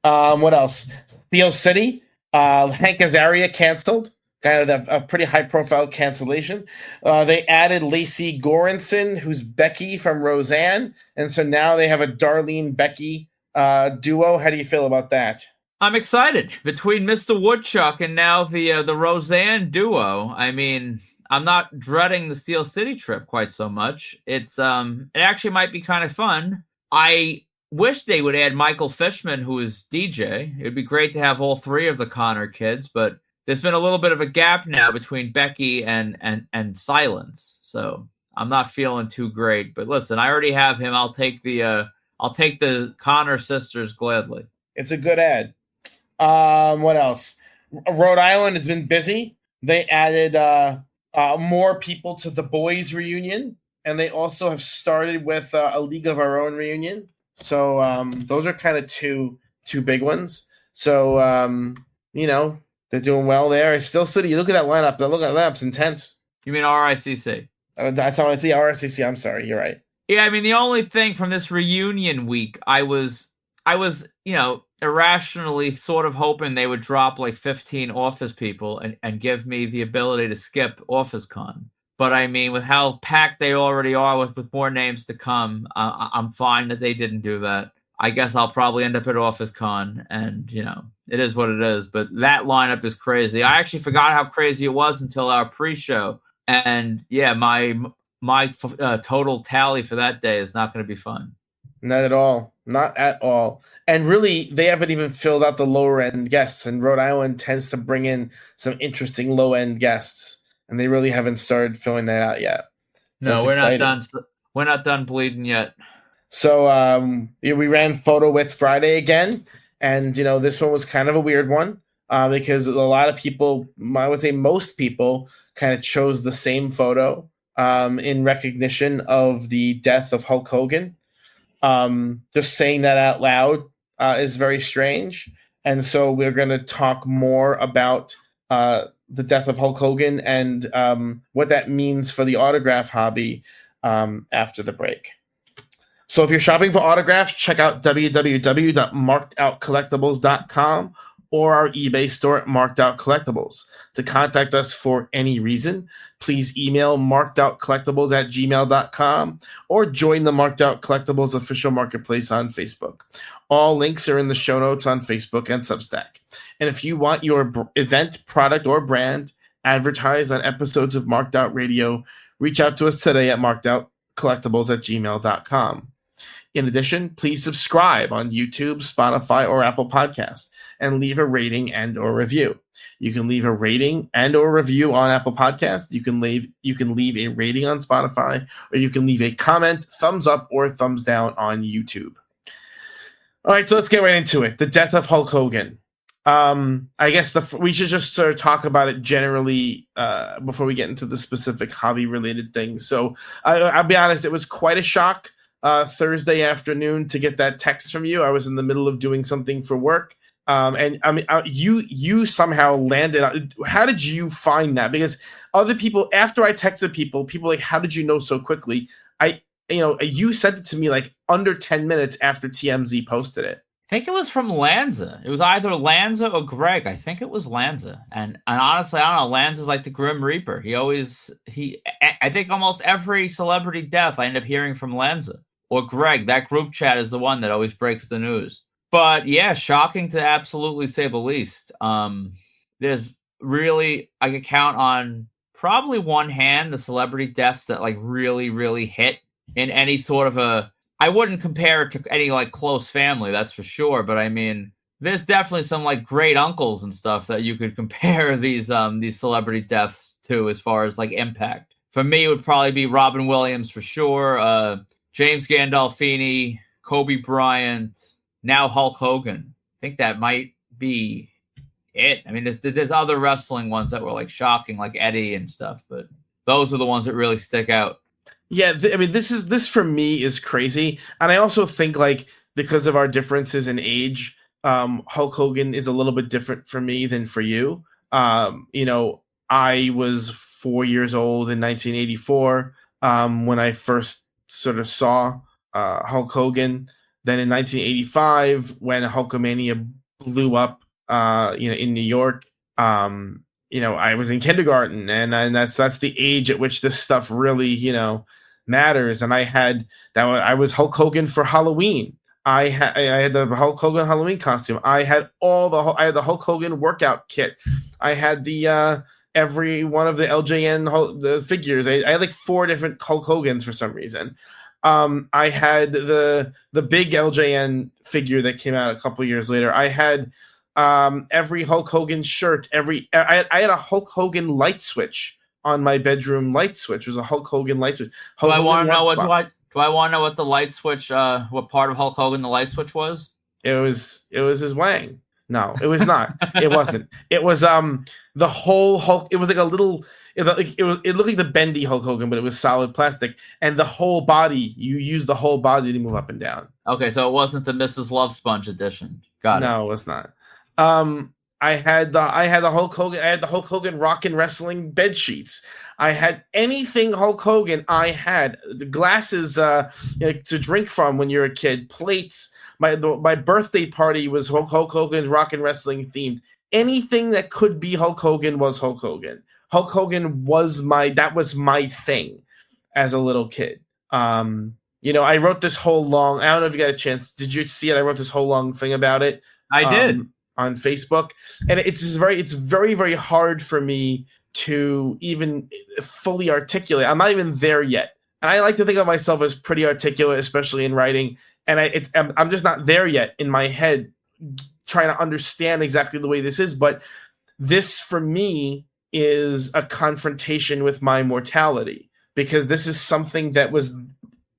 What else? Steel City. Hank Azaria canceled. Kind of a pretty high-profile cancellation. They added Lacey Goranson, who's Becky from Roseanne. And so now they have a Darlene-Becky duo. How do you feel about that? I'm excited. Between Mr. Woodchuck and now the Roseanne duo, I mean, I'm not dreading the Steel City trip quite so much. It actually might be kind of fun. I wish they would add Michael Fishman, who is DJ. It would be great to have all three of the Connor kids, but there's been a little bit of a gap now between Becky and Silence, so I'm not feeling too great. But listen, I already have him. I'll take the Connor sisters gladly. It's a good ad. What else? Rhode Island has been busy. They added more people to the boys reunion, and they also have started with a League of Our Own reunion. So those are kind of two big ones. So they're doing well there. Steel City, you look at that lineup. That lineup's intense. You mean RICC? That's how I see RICC. I'm sorry, you're right. Yeah, I mean the only thing from this reunion week, I was irrationally sort of hoping they would drop like 15 Office people and give me the ability to skip Office Con. But I mean, with how packed they already are with more names to come, I'm fine that they didn't do that. I guess I'll probably end up at Office Con, and it is what it is. But that lineup is crazy. I actually forgot how crazy it was until our pre-show, and yeah, my total tally for that day is not going to be fun. Not at all. Not at all. And really, they haven't even filled out the lower end guests. And Rhode Island tends to bring in some interesting low end guests, and they really haven't started filling that out yet. So no, we're exciting. Not done. We're not done bleeding yet. So we ran Photo with Friday again, and this one was kind of a weird one because a lot of people, I would say most people, kind of chose the same photo in recognition of the death of Hulk Hogan. Just saying that out loud is very strange. And so we're going to talk more about the death of Hulk Hogan and what that means for the autograph hobby after the break. So if you're shopping for autographs, check out www.markedoutcollectibles.com or our eBay store at Marked Out Collectibles. To contact us for any reason, please email markedoutcollectibles@gmail.com or join the Marked Out Collectibles official marketplace on Facebook. All links are in the show notes on Facebook and Substack. And if you want your event, product, or brand advertised on episodes of Marked Out Radio, reach out to us today at markedoutcollectibles@gmail.com. In addition, please subscribe on YouTube, Spotify, or Apple Podcasts and leave a rating and or review. You can leave a rating and or review on Apple Podcasts. You can leave a rating on Spotify, or you can leave a comment, thumbs up or thumbs down on YouTube. All right, so let's get right into it. The death of Hulk Hogan. I guess we should just sort of talk about it generally before we get into the specific hobby-related things. So I'll be honest, it was quite a shock Thursday afternoon to get that text from you. I was in the middle of doing something for work. And I mean, you somehow landed. How did you find that? Because other people, after I texted people like, how did you know so quickly? You sent it to me like under 10 minutes after TMZ posted it. I think it was from Lanza. It was either Lanza or Greg. I think it was Lanza. And honestly, I don't know. Lanza's like the Grim Reaper. I think almost every celebrity death I end up hearing from Lanza or Greg. That group chat is the one that always breaks the news. But yeah, shocking to absolutely say the least. There's really, I could count on probably one hand the celebrity deaths that like really, really hit in any sort of I wouldn't compare it to any like close family, that's for sure. But I mean, there's definitely some like great uncles and stuff that you could compare these celebrity deaths to as far as like impact. For me, it would probably be Robin Williams for sure, James Gandolfini, Kobe Bryant, now Hulk Hogan. I think that might be it. I mean, there's other wrestling ones that were like shocking, like Eddie and stuff, but those are the ones that really stick out. Yeah, I mean, this for me is crazy, and I also think like because of our differences in age, Hulk Hogan is a little bit different for me than for you. I was 4 years old in 1984 when I first sort of saw Hulk Hogan. Then in 1985, when Hulkamania blew up, in New York, I was in kindergarten, and that's the age at which this stuff really, matters. And I was Hulk Hogan for Halloween. I had the Hulk Hogan Halloween costume. I had the Hulk Hogan workout kit. I had the every one of the LJN the figures. I had like 4 different Hulk Hogans for some reason. I had the big LJN figure that came out a couple years later. I had every Hulk Hogan shirt. I had a Hulk Hogan light switch on my bedroom light switch. It was a Hulk Hogan light switch. Do I want to know what the light switch? What part of Hulk Hogan the light switch was? It was his wang. No, it was not. It wasn't. It was the whole Hulk. It was like a little. It looked like the bendy Hulk Hogan, but it was solid plastic, and the whole body. You used the whole body to move up and down. Okay, so it wasn't the Mrs. Love Sponge edition. Got it. No, it was not. I had the Hulk Hogan. I had the Hulk Hogan Rockin' Wrestling bed sheets. I had anything Hulk Hogan. I had the glasses to drink from when you're a kid. Plates. My birthday party was Hulk Hogan's Rockin' Wrestling themed. Anything that could be Hulk Hogan was Hulk Hogan. Hulk Hogan was my thing as a little kid. I wrote this whole long. I don't know if you got a chance. Did you see it? I wrote this whole long thing about it. I did. On Facebook, and it's very very hard for me to even fully articulate. I'm not even there yet, and I like to think of myself as pretty articulate, especially in writing. And I'm just not there yet in my head, trying to understand exactly the way this is. But this, for me, is a confrontation with my mortality, because this is something that was,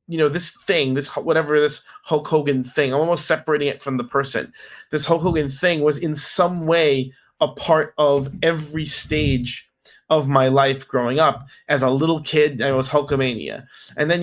this thing, this Hulk Hogan thing, I'm almost separating it from the person. This Hulk Hogan thing was in some way a part of every stage of my life growing up. As a little kid, I was Hulkamania. And then,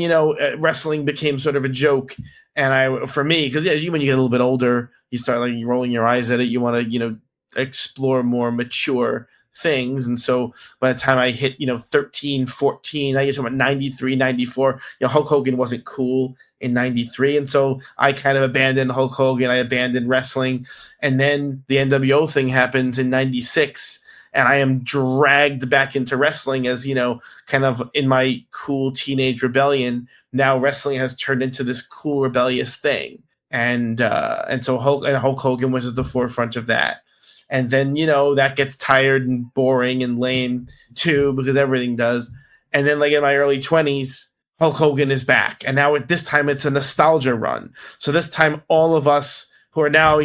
wrestling became sort of a joke. And for me, because when you get a little bit older, you start like rolling your eyes at it. You want to, explore more mature things. And so by the time I hit 13, 14, I get to about 93, 94, Hulk Hogan wasn't cool in 93, and so I kind of abandoned Hulk Hogan. I abandoned wrestling, and then the NWO thing happens in 96, and I am dragged back into wrestling as kind of in my cool teenage rebellion. Now wrestling has turned into this cool rebellious thing, and so Hulk Hogan was at the forefront of that. And then, that gets tired and boring and lame too, because everything does. And then like in my early 20s, Hulk Hogan is back. And now at this time, it's a nostalgia run. So this time, all of us who are now,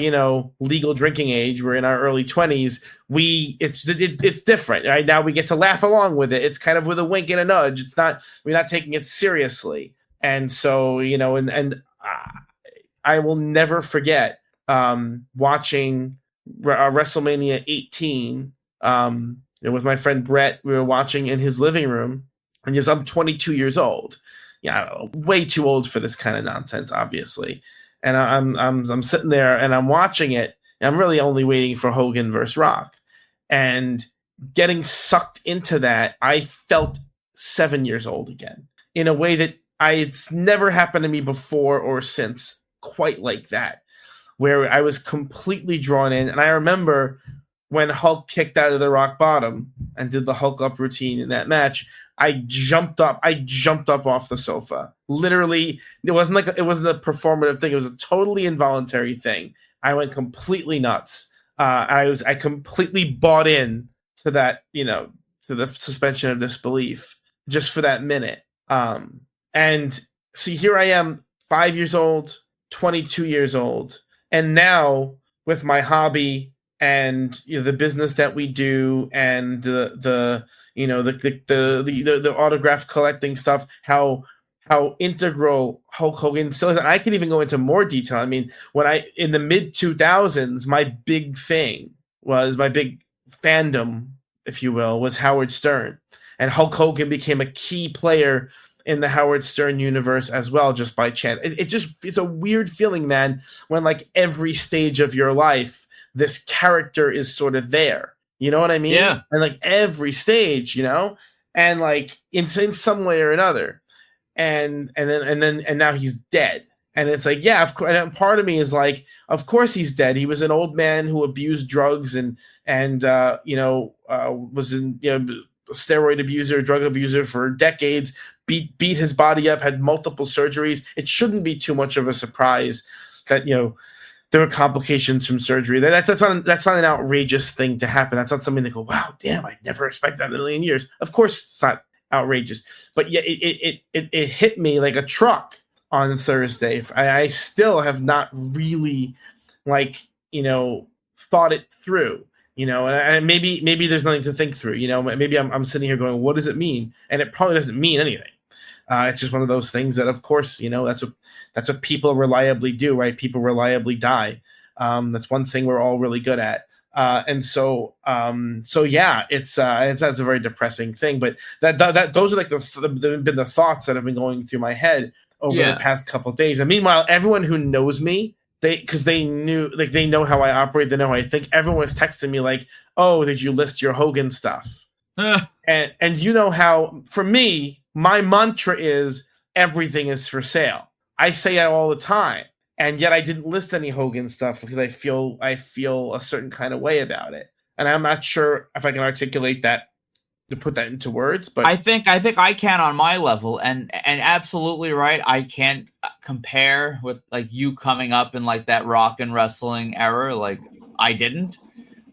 legal drinking age, we're in our early 20s, it's different. Right now we get to laugh along with it. It's kind of with a wink and a nudge. We're not taking it seriously. And so, I will never forget watching WrestleMania 18 with my friend Brett. We were watching in his living room, and yes, I'm 22 years old. Way too old for this kind of nonsense, obviously. And I'm sitting there and I'm watching it. And I'm really only waiting for Hogan versus Rock, and getting sucked into that. I felt 7 years old again in a way that it's never happened to me before or since, quite like that, where I was completely drawn in. And I remember when Hulk kicked out of the rock bottom and did the Hulk up routine in that match, I jumped up off the sofa. Literally, it wasn't a performative thing. It was a totally involuntary thing. I went completely nuts. I completely bought in to that, to the suspension of disbelief just for that minute. And see, here I am, 5 years old, 22 years old. And now with my hobby and the business that we do, and the autograph collecting stuff, how integral Hulk Hogan still is. And I could even go into more detail. I mean, in the mid 2000s, my big fandom, if you will, was Howard Stern, and Hulk Hogan became a key player in the Howard Stern universe as well, just by chance. It's a weird feeling, man, when like every stage of your life, this character is sort of there. You know what I mean? Yeah. And like every stage, and like in some way or another. And now he's dead. And it's like, yeah, of course. And part of me is like, of course he's dead. He was an old man who abused drugs and was in, steroid abuser, drug abuser for decades, beat his body up, had multiple surgeries. It shouldn't be too much of a surprise that, there were complications from surgery. That's not an outrageous thing to happen. That's not something to go, wow, damn, I never expected that in a million years. Of course it's not outrageous, but yeah, it hit me like a truck on Thursday. I still have not really thought it through. And maybe there's nothing to think through. Maybe I'm sitting here going, what does it mean? And it probably doesn't mean anything. It's just one of those things that, of course, that's what people reliably do, right? People reliably die. That's one thing we're all really good at. So yeah, it's a very depressing thing. But that those are like the thoughts that have been going through my head over the past couple of days. And meanwhile, everyone who knows me, because they know how I operate, they know how I think. Everyone was texting me like, "Oh, did you list your Hogan stuff?" And you know how, for me, my mantra is everything is for sale. I say that all the time, and yet I didn't list any Hogan stuff because I feel a certain kind of way about it, and I'm not sure if I can articulate that to put that into words, but I think I can on my level, and absolutely right. I can't compare with like you coming up in like that rock and wrestling era. Like I didn't.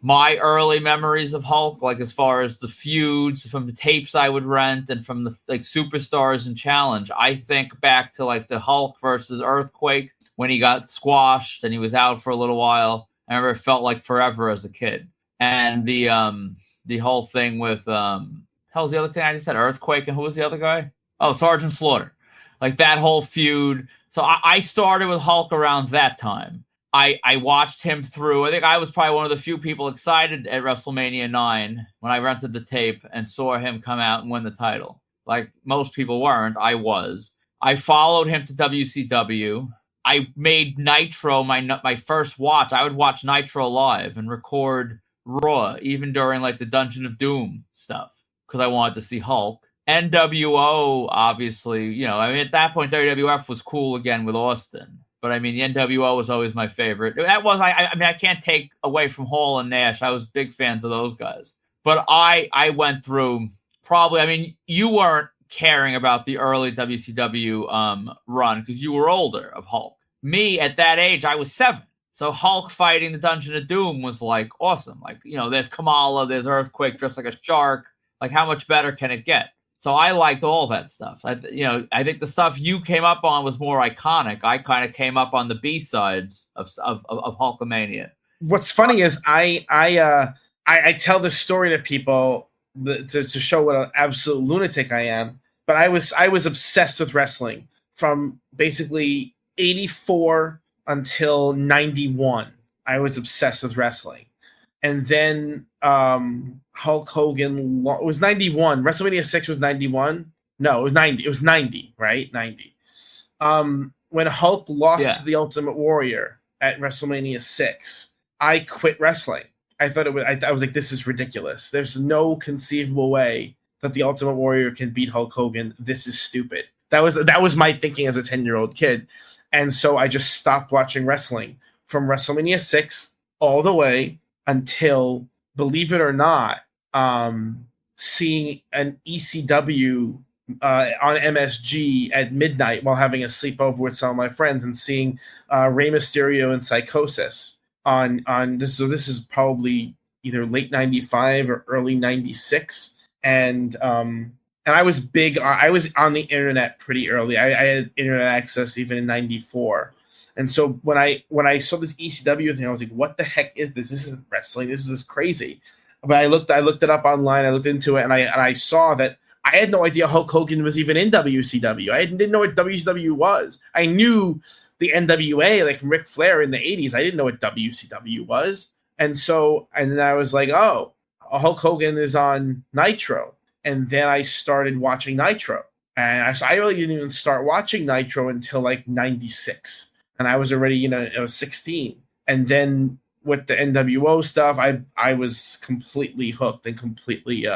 My early memories of Hulk, like as far as the feuds from the tapes I would rent and from the like Superstars and Challenge, I think back to like the Hulk versus Earthquake when he got squashed and he was out for a little while. I remember it felt like forever as a kid, and the whole thing with hell's the other thing I just said, Earthquake, and who was the other guy? Oh, Sergeant Slaughter, like that whole feud. So I started with Hulk around that time. I watched him through. I think I was probably one of the few people excited at WrestleMania 9 when I rented the tape and saw him come out and win the title. Like most people weren't. I was. I followed him to WCW. I made Nitro my first watch. I would watch Nitro live and record Raw, even during like the Dungeon of Doom stuff, because I wanted to see Hulk. NWO, obviously, I mean, at that point, WWF was cool again with Austin. But I mean, the NWO was always my favorite. That was, I mean, I can't take away from Hall and Nash. I was big fans of those guys. But I went through probably, I mean, you weren't caring about the early WCW run because you were older of Hulk. Me, at that age, I was 7. So Hulk fighting the Dungeon of Doom was like awesome. Like, there's Kamala, there's Earthquake dressed like a shark. Like, how much better can it get? So I liked all that stuff. I think the stuff you came up on was more iconic. I kind of came up on the B-sides of Hulkamania. What's funny is I tell this story to people to show what an absolute lunatic I am. But I was obsessed with wrestling from basically 84 until 91. I was obsessed with wrestling. And then Hulk Hogan was 91. WrestleMania 6 was 91. No, it was 90. It was 90, right? 90. When Hulk lost to the Ultimate Warrior at WrestleMania 6, I quit wrestling. I thought I was like, this is ridiculous. There's no conceivable way that the Ultimate Warrior can beat Hulk Hogan. This is stupid. That was my thinking as a 10-year-old kid. And so I just stopped watching wrestling from WrestleMania 6 all the way until, believe it or not, seeing an ECW on MSG at midnight while having a sleepover with some of my friends and seeing Rey Mysterio and Psychosis on this. So this is probably either late 95 or early 96. And I was big. I was on the internet pretty early. I had internet access even in 94. And so when I saw this ECW thing, I was like, what the heck is this? This isn't wrestling. This is crazy. But I looked it up online. I looked into it, and I saw that I had no idea Hulk Hogan was even in WCW. I didn't know what WCW was. I knew the NWA, like from Ric Flair in the 80s. I didn't know what WCW was. And then I was like, oh, Hulk Hogan is on Nitro. And then I started watching Nitro. And I really didn't even start watching Nitro until like 96. And I was already, I was 16. And then with the NWO stuff, I was completely hooked and completely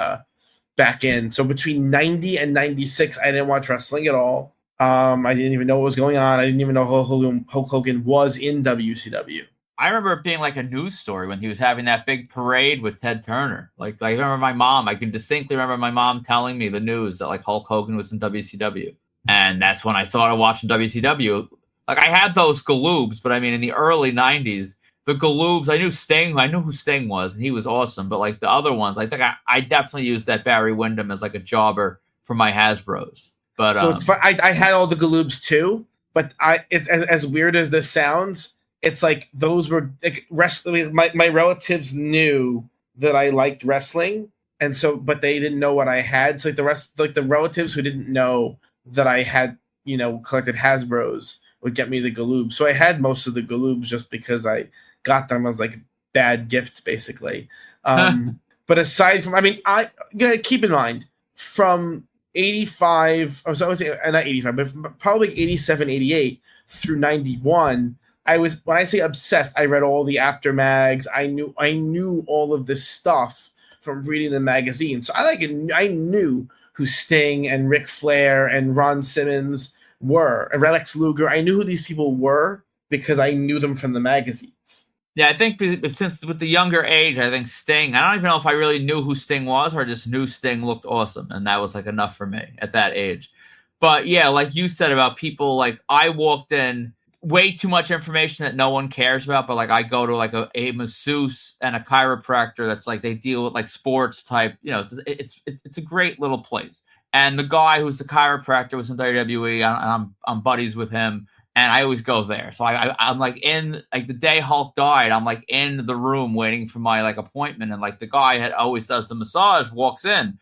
back in. So between 90 and 96, I didn't watch wrestling at all. I didn't even know what was going on. I didn't even know Hulk Hogan was in WCW. I remember it being like a news story when he was having that big parade with Ted Turner. Like I remember I can distinctly remember my mom telling me the news that like Hulk Hogan was in WCW. And that's when I started watching WCW. Like I had those Galoobs, but I mean in the early 90s, the Galoobs, I knew Sting. I knew who Sting was, and he was awesome. But like the other ones, I think I definitely used that Barry Windham as like a jobber for my Hasbros. But so it's fun. I had all the Galoobs too, but it's as weird as this sounds, it's like those were like wrestling. My relatives knew that I liked wrestling, and so but they didn't know what I had. So like the relatives who didn't know that I had collected Hasbros would get me the Galoobs. So I had most of the Galoobs just because I got them as like bad gifts, basically. But aside from, I mean, I gotta keep in mind from 85, I was not 85, but probably 87, 88 through 91. When I say obsessed, I read all the after mags. I knew all of this stuff from reading the magazine. So I knew who Sting and Ric Flair and Ron Simmons were, Lex Luger. I knew who these people were because I knew them from the magazines. Yeah, I think since with the younger age, I think Sting. I don't even know if I really knew who Sting was, or I just knew Sting looked awesome, and that was like enough for me at that age. But yeah, like you said about people, like I walked in way too much information that no one cares about. But like I go to like a masseuse and a chiropractor that's like they deal with like sports type. You know, it's a great little place. And the guy who's the chiropractor was in WWE, and I'm buddies with him, and I always go there. So I'm like in like the day Hulk died, I'm like in the room waiting for my like appointment, and like the guy had always does the massage, walks in,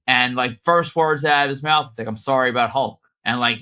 and like first words out of his mouth, it's like, I'm sorry about Hulk. And like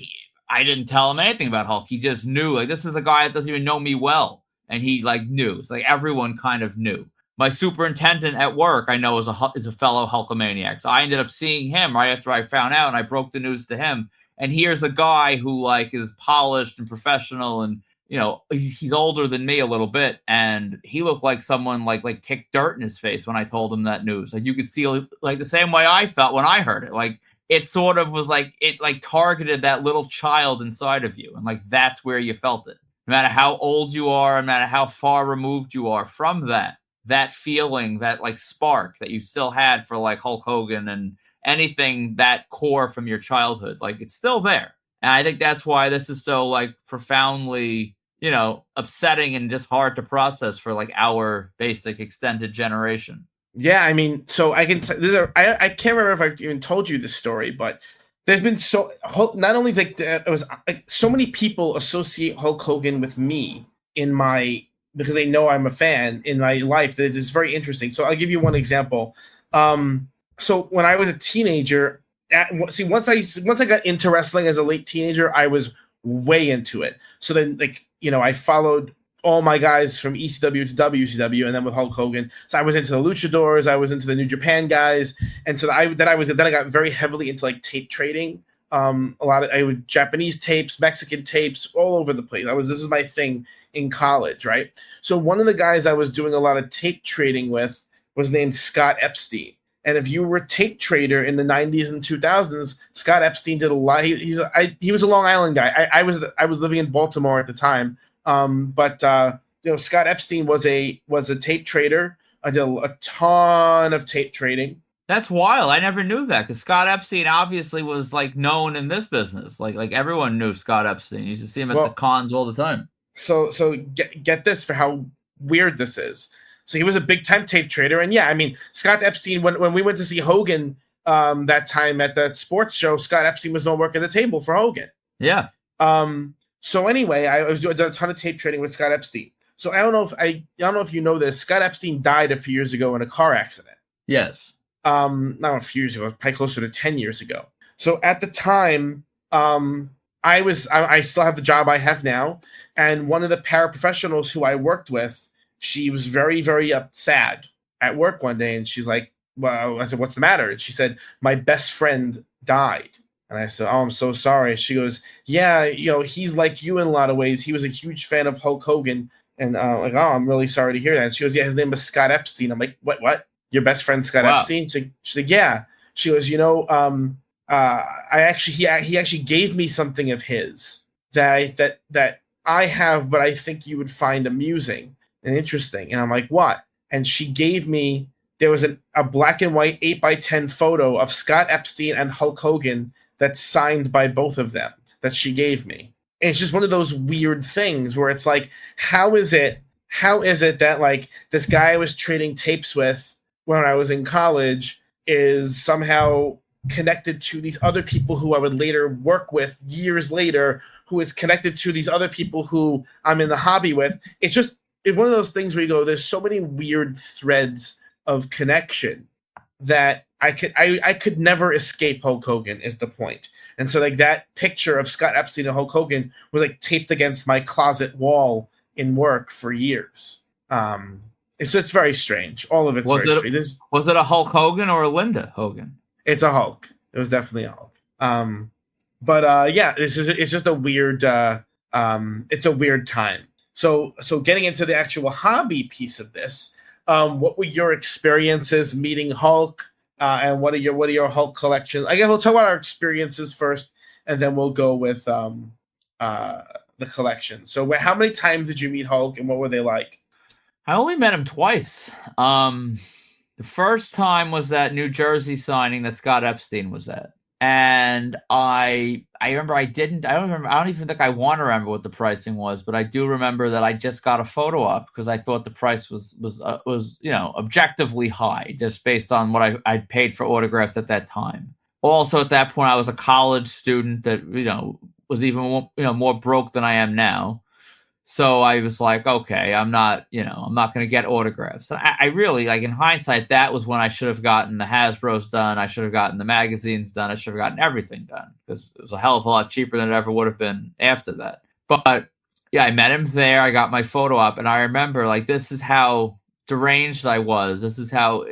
I didn't tell him anything about Hulk. He just knew, like, this is a guy that doesn't even know me well. And he like knew. It's like everyone kind of knew. My superintendent at work, I know, is a fellow Hulkamaniac. So I ended up seeing him right after I found out, and I broke the news to him. And here's a guy who like is polished and professional, and you know he's older than me a little bit, and he looked like someone like kicked dirt in his face when I told him that news. Like you could see like the same way I felt when I heard it. Like it sort of was like it like targeted that little child inside of you, and like that's where you felt it. No matter how old you are, no matter how far removed you are from that feeling, that like spark that you still had for like Hulk Hogan and anything that core from your childhood, like it's still there. And I think that's why this is so like profoundly, you know, upsetting and just hard to process for like our basic extended generation. Yeah, I mean, so I can. I can't remember if I've even told you this story, but there's been not only like it was like so many people associate Hulk Hogan with me in my because they know I'm a fan in my life that is very interesting. So I'll give you one example. So when I was a teenager, once I got into wrestling as a late teenager, I was way into it. So then, like, you know, I followed all my guys from ECW to WCW, and then with Hulk Hogan. So I was into the Luchadors, I was into the New Japan guys, and so I got very heavily into like tape trading. I would Japanese tapes, Mexican tapes, all over the place. This is my thing in college, right? So one of the guys I was doing a lot of tape trading with was named Scott Epstein. And if you were a tape trader in the 90s and 2000s, Scott Epstein did a lot. He was a Long Island guy. I was living in Baltimore at the time. But you know, Scott Epstein was a tape trader. I did a ton of tape trading. That's wild. I never knew that, because Scott Epstein obviously was like known in this business. Like everyone knew Scott Epstein. You used to see him at the cons all the time. So get this for how weird this is. So he was a big time tape trader, and yeah, I mean Scott Epstein. When we went to see Hogan that time at that sports show, Scott Epstein was no work at the table for Hogan. Yeah. So anyway, I was doing a ton of tape trading with Scott Epstein. So I don't know if you know this. Scott Epstein died a few years ago in a car accident. Yes. Not a few years ago, probably closer to 10 years ago. So at the time, I still have the job I have now, and one of the paraprofessionals who I worked with, she was very, very sad at work one day, and she's like, well, I said, what's the matter? And she said, my best friend died. And I said, oh, I'm so sorry. She goes, yeah, you know, he's like you in a lot of ways. He was a huge fan of Hulk Hogan. And like, oh, I'm really sorry to hear that. And she goes, yeah, his name was Scott Epstein. I'm like, what? Your best friend Scott Epstein? She's like, yeah. She goes, you know, he actually gave me something of his that I have, but I think you would find amusing and interesting. And I'm like, what? And she gave me, there was a black and white 8x10 photo of Scott Epstein and Hulk Hogan that's signed by both of them that she gave me. And it's just one of those weird things where it's like, how is it that like this guy I was trading tapes with when I was in college is somehow connected to these other people who I would later work with years later, who is connected to these other people who I'm in the hobby with. It's one of those things where you go, there's so many weird threads of connection that I could never escape Hulk Hogan is the point. And so like that picture of Scott Epstein and Hulk Hogan was like taped against my closet wall in work for years. It's very strange. All of it's very strange. Was it a Hulk Hogan or a Linda Hogan? It's a Hulk. It was definitely a Hulk. But yeah, it's just a weird it's a weird time. So getting into the actual hobby piece of this, what were your experiences meeting Hulk? And what are your Hulk collections? I guess we'll talk about our experiences first, and then we'll go with the collection. So how many times did you meet Hulk, and what were they like? I only met him twice. The first time was that New Jersey signing that Scott Epstein was at. And I remember I don't even think I want to remember what the pricing was, but I do remember that I just got a photo up because I thought the price was objectively high just based on what I'd paid for autographs at that time. Also at that point I was a college student that was even more broke than I am now. So I was like, okay, I'm not going to get autographs. And I really, like in hindsight, that was when I should have gotten the Hasbro's done. I should have gotten the magazines done. I should have gotten everything done because it was a hell of a lot cheaper than it ever would have been after that. But yeah, I met him there. I got my photo up, and I remember like this is how deranged I was. This is how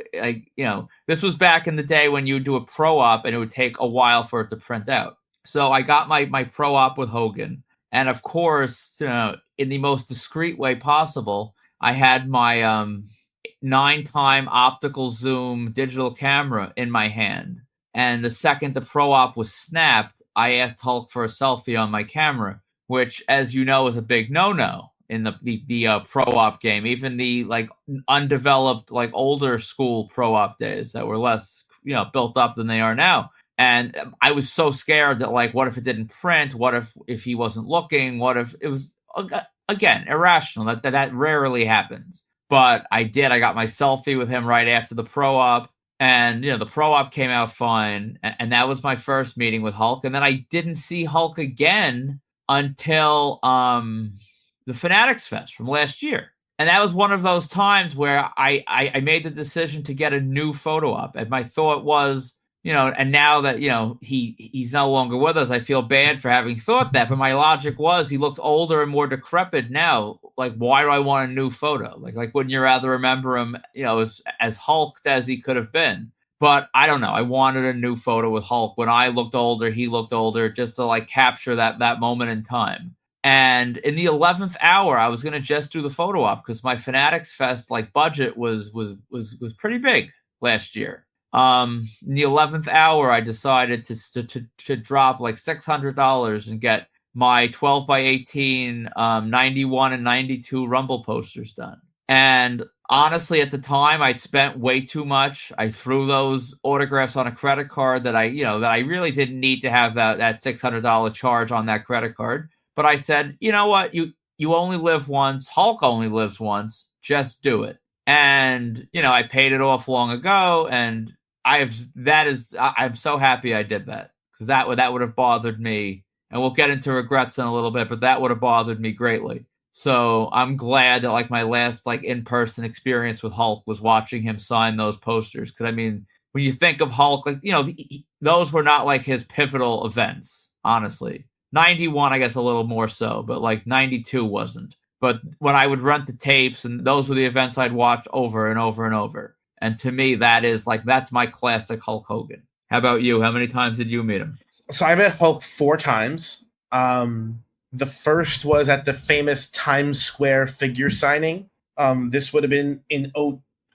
this was back in the day when you would do a pro op and it would take a while for it to print out. So I got my pro op with Hogan. And of course, in the most discreet way possible, I had my 9-time optical zoom digital camera in my hand. And the second the pro op was snapped, I asked Hulk for a selfie on my camera, which, as you know, is a big no-no in the pro op game. Even the like undeveloped, like older school pro op days that were less built up than they are now. And I was so scared that, like, what if it didn't print? What if he wasn't looking? What if it was, again, irrational? That rarely happens. But I did. I got my selfie with him right after the pro op. And, the pro op came out fine. And that was my first meeting with Hulk. And then I didn't see Hulk again until the Fanatics Fest from last year. And that was one of those times where I made the decision to get a new photo op. And my thought was, and now that, he's no longer with us, I feel bad for having thought that. But my logic was he looks older and more decrepit now. Like, why do I want a new photo? Like wouldn't you rather remember him, as hulked as he could have been? But I don't know. I wanted a new photo with Hulk. When I looked older, he looked older, just to like capture that moment in time. And in the 11th hour, I was going to just do the photo op because my Fanatics Fest like budget was pretty big last year. In the 11th hour, I decided to drop like $600 and get my 12 by 18 91 and 92 Rumble posters done. And honestly, at the time, I spent way too much. I threw those autographs on a credit card that I really didn't need to have that $600 charge on that credit card. But I said, you know what, you only live once. Hulk only lives once. Just do it. And I paid it off long ago, and I'm so happy I did that because that would have bothered me, and we'll get into regrets in a little bit, but that would have bothered me greatly. So I'm glad that like my last like in-person experience with Hulk was watching him sign those posters. Because I mean, when you think of Hulk, like those were not like his pivotal events. Honestly, 91 I guess a little more so, but like 92 wasn't. But when I would rent the tapes, and those were the events I'd watch over and over and over. And to me, that's my classic Hulk Hogan. How about you? How many times did you meet him? So I met Hulk 4 times. The first was at the famous Times Square figure signing. This would have been in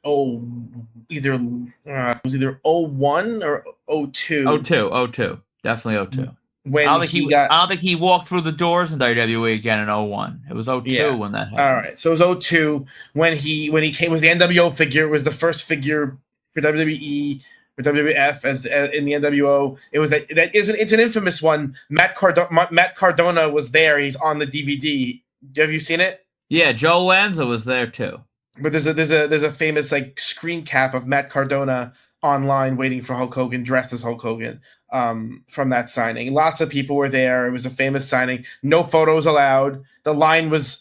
either it was either 01 or 02. 02. Definitely 02. When I don't think he walked through the doors in WWE again in 01. It was 02 when that happened. All right. So it was 02 when he came. It was the NWO figure. It was the first figure for WWE or WWF as in the NWO. It was it's an infamous one. Matt Cardona was there. He's on the DVD. Have you seen it? Yeah, Joe Lanza was there too. But there's a famous like screen cap of Matt Cardona online waiting for Hulk Hogan, dressed as Hulk Hogan. From that signing, lots of people were there. It was a famous signing. No photos allowed. The line was,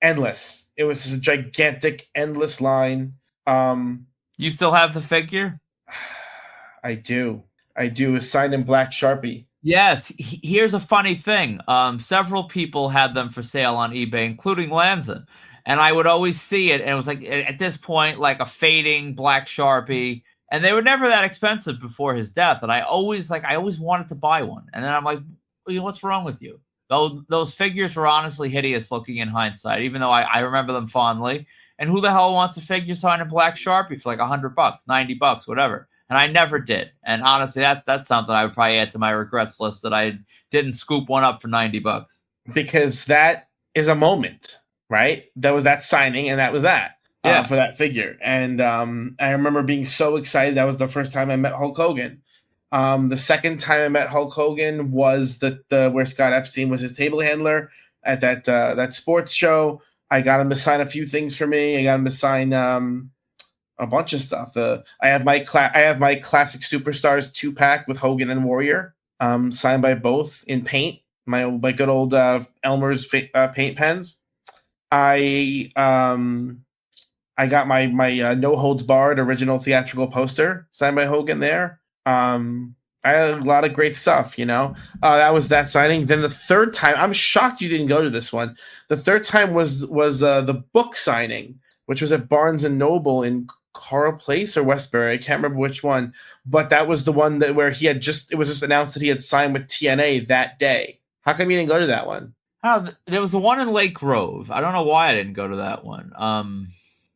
endless. It was a gigantic, endless line. You still have the figure? I do. It's signed in black Sharpie. Yes. Here's a funny thing. Several people had them for sale on eBay, including Lanza. And I would always see it, and it was like at this point, like a fading black Sharpie. And they were never that expensive before his death. And I always wanted to buy one. And then I'm like, what's wrong with you? Those figures were honestly hideous looking in hindsight, even though I remember them fondly. And who the hell wants a figure signed in black Sharpie for like $100, $90, whatever? And I never did. And honestly, that's something I would probably add to my regrets list, that I didn't scoop one up for $90. Because that is a moment. right? That was that signing, and that was that. Yeah. For that figure. And I remember being so excited. That was the first time I met Hulk Hogan. The second time I met Hulk Hogan was the where Scott Epstein was his table handler at that sports show. I got him to sign a few things for me. I got him to sign a bunch of stuff. I have my classic superstars 2-pack with Hogan and Warrior, signed by both in paint. My good old Elmer's paint pens. I got my No Holds Barred original theatrical poster signed by Hogan there. I had a lot of great stuff, That was that signing. Then the third time, I'm shocked you didn't go to this one. The third time was the book signing, which was at Barnes and Noble in Coral Place or Westbury. I can't remember which one, but that was the one where it was just announced that he had signed with TNA that day. How come you didn't go to that one? Oh, there was the one in Lake Grove. I don't know why I didn't go to that one.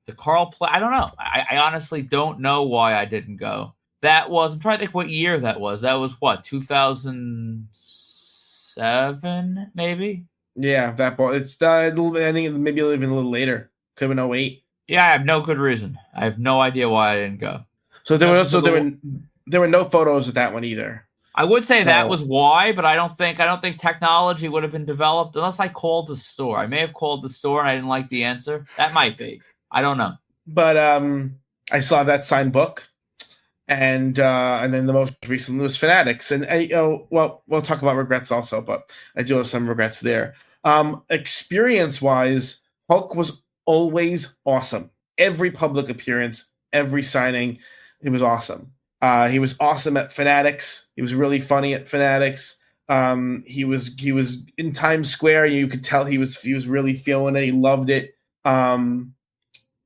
The Carl Play. I don't know. I honestly don't know why I didn't go. I'm trying to think what year that was. That was what, 2007, maybe? Yeah, that ball. It's I think maybe even a little later. Could have been 08. Yeah, I have no good reason. I have no idea why I didn't go. So there were no photos of that one either. I would say that was why, but I don't think technology would have been developed unless I called the store. I may have called the store and I didn't like the answer. That might be. I don't know. But I saw that signed book, and then the most recent was Fanatics, and we'll talk about regrets also, but I do have some regrets there. Experience wise, Hulk was always awesome. Every public appearance, every signing, it was awesome. He was awesome at Fanatics. He was really funny at Fanatics. He was in Times Square. You could tell he was really feeling it. He loved it.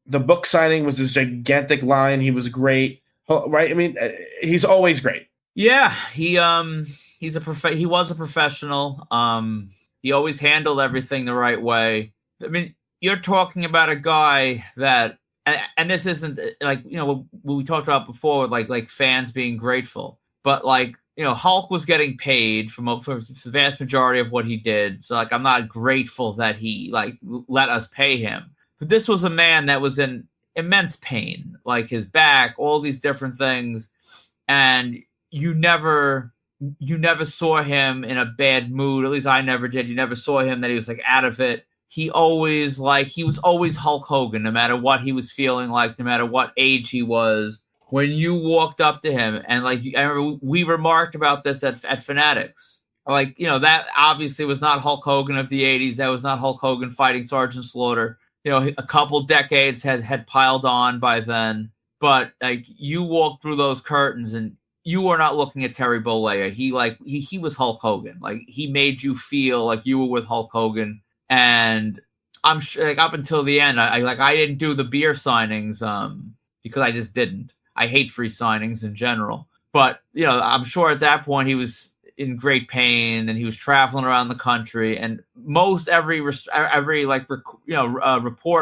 The book signing was this gigantic line. He was great, right? I mean, he's always great. Yeah, he was a professional. He always handled everything the right way. I mean, you're talking about a guy that, and this isn't like, what we talked about before, like fans being grateful, but Hulk was getting paid for the vast majority of what he did. So I'm not grateful that he let us pay him. But this was a man that was in immense pain, like his back, all these different things. And you never saw him in a bad mood. At least I never did. You never saw him that he was out of it. He was always Hulk Hogan, no matter what he was feeling like, no matter what age he was. When you walked up to him, and I remember we remarked about this at Fanatics. That obviously was not Hulk Hogan of the 80s. That was not Hulk Hogan fighting Sergeant Slaughter. A couple decades had piled on by then, but you walked through those curtains and you were not looking at Terry Bollea. He was Hulk Hogan. He made you feel like you were with Hulk Hogan. And I'm sure up until the end, I didn't do the beer signings because I just didn't. I hate free signings in general. But I'm sure at that point he was in great pain and he was traveling around the country, and every report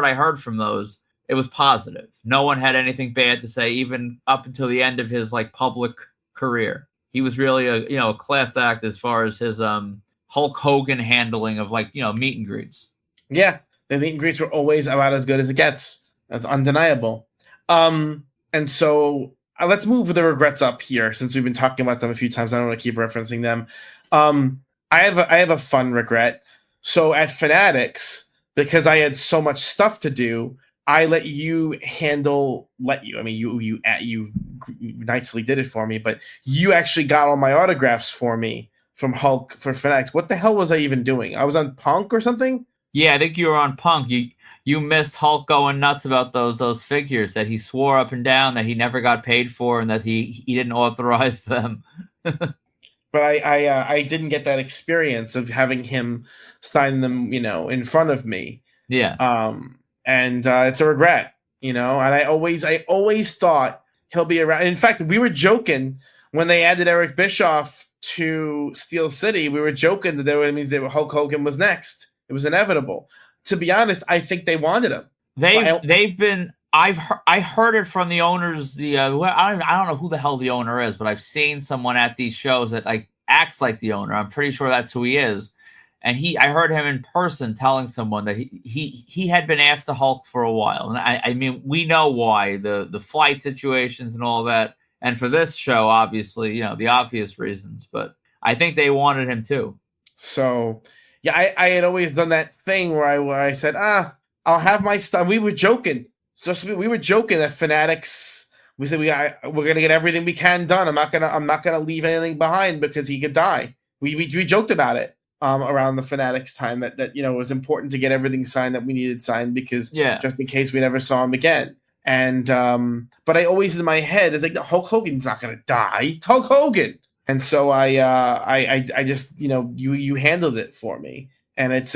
I heard from those, it was positive. No one had anything bad to say, even up until the end of his public career. He was really a class act as far as his Hulk Hogan handling of meet and greets. Yeah, the meet and greets were always about as good as it gets. That's undeniable. And so let's move the regrets up here, since we've been talking about them a few times. I don't want to keep referencing them. I have a fun regret. So at Fanatics, because I had so much stuff to do, I let you. I mean, you nicely did it for me, but you actually got all my autographs for me from Hulk for Fanatics. What the hell was I even doing? I was on Punk or something? Yeah, I think you were on Punk. You missed Hulk going nuts about those figures that he swore up and down that he never got paid for and that he didn't authorize them. But I didn't get that experience of having him sign them, in front of me. Yeah. And it's a regret, and I always thought he'll be around. In fact, we were joking when they added Eric Bischoff to Steel City. We were joking that means Hulk Hogan was next. It was inevitable. To be honest, I think they wanted him. They've been. I heard it from the owners. I don't know who the hell the owner is, but I've seen someone at these shows that acts like the owner. I'm pretty sure that's who he is. And I heard him in person telling someone that he had been after Hulk for a while. And I mean, we know why, the flight situations and all that. And for this show, obviously, the obvious reasons. But I think they wanted him too. So, yeah, I had always done that thing where I said, I'll have my stuff. We were joking. We were joking at Fanatics. We said we're gonna get everything we can done. I'm not gonna leave anything behind because he could die. We joked about it around the Fanatics time that it was important to get everything signed that we needed signed because just in case we never saw him again. And but I always in my head is like, Hulk Hogan's not gonna die. It's Hulk Hogan. And so I just you handled it for me, and it's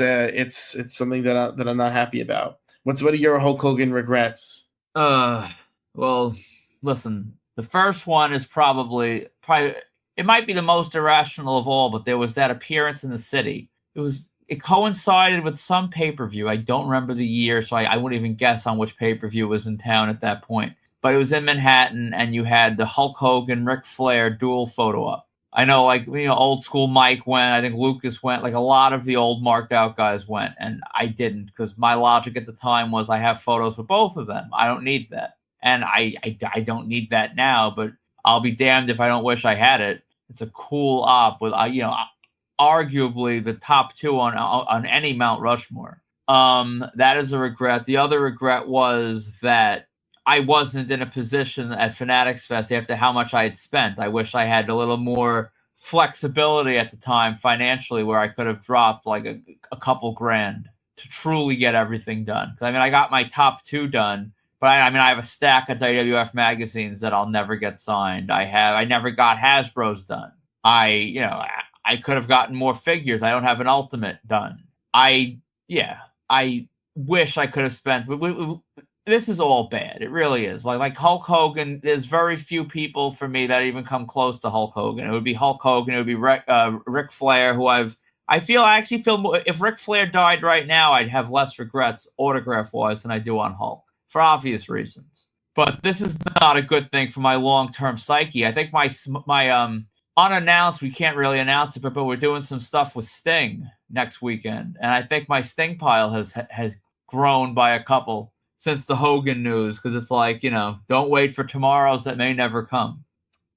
something that I'm not happy about. What are your Hulk Hogan regrets? Well, listen, the first one is probably it might be the most irrational of all, but there was that appearance in the city. It coincided with some pay-per-view. I don't remember the year, so I wouldn't even guess on which pay-per-view was in town at that point. But it was in Manhattan, and you had the Hulk Hogan, Ric Flair dual photo op. I know, old school Mike went. I think Lucas went. Like, a lot of the old marked out guys went, and I didn't because my logic at the time was I have photos with both of them. I don't need that, and I don't need that now. But I'll be damned if I don't wish I had it. It's a cool op with arguably the top two on any Mount Rushmore. That is a regret. The other regret was that I wasn't in a position at Fanatics Fest after how much I had spent. I wish I had a little more flexibility at the time financially where I could have dropped like a couple grand to truly get everything done. I mean, I got my top two done, but I have a stack of WWF magazines that I'll never get signed. I never got Hasbro's done. I could have gotten more figures. I don't have an Ultimate done. I wish I could have spent. This is all bad. It really is. Like Hulk Hogan, there's very few people for me that even come close to Hulk Hogan. It would be Hulk Hogan. It would be Ric Flair, who I actually feel more, if Ric Flair died right now, I'd have less regrets autograph-wise than I do on Hulk, for obvious reasons. But this is not a good thing for my long-term psyche. I think my unannounced, we can't really announce it, but we're doing some stuff with Sting next weekend. And I think my Sting pile has grown by a couple since the Hogan news, because it's like, don't wait for tomorrows that may never come.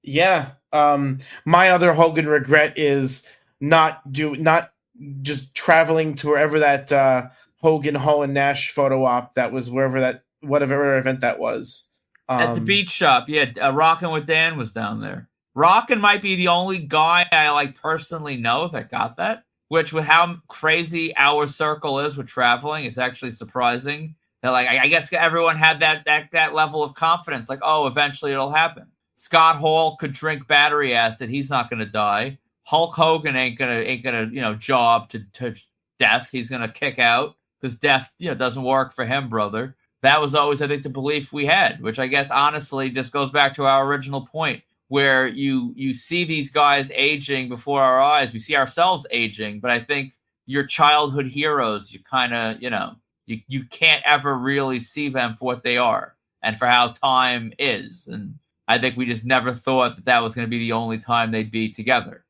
Yeah. My other Hogan regret is not just traveling to wherever that Hogan, Hall and Nash photo op that was, whatever event that was. At the beach shop. Yeah. Rockin' with Dan was down there. Rockin' might be the only guy I personally know that got that, which with how crazy our circle is with traveling, it's actually surprising. That I guess everyone had that level of confidence, like, oh, eventually it'll happen. Scott Hall could drink battery acid; he's not going to die. Hulk Hogan ain't gonna job to death. He's gonna kick out because death doesn't work for him, brother. That was always, I think, the belief we had, which I guess honestly just goes back to our original point, where you see these guys aging before our eyes. We see ourselves aging, but I think your childhood heroes, you kind of You can't ever really see them for what they are and for how time is. And I think we just never thought that was going to be the only time they'd be together.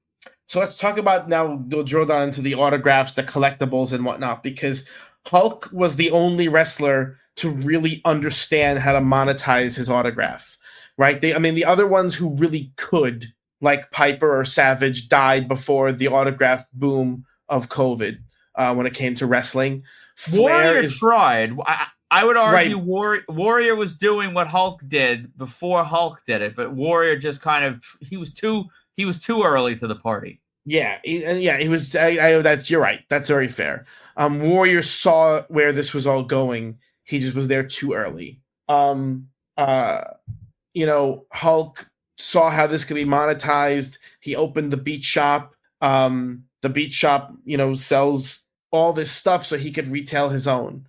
So let's talk about now, we'll drill down into the autographs, the collectibles and whatnot, because Hulk was the only wrestler to really understand how to monetize his autograph, right? The other ones who really could, like Piper or Savage, died before the autograph boom of COVID when it came to wrestling. Warrior tried. I would argue Warrior was doing what Hulk did before Hulk did it, but Warrior just kind of he was too early to the party. Yeah, he was. You're right. That's very fair. Warrior saw where this was all going. He just was there too early. Hulk saw how this could be monetized. He opened the beach shop. The beach shop, sells all this stuff so he could retail his own.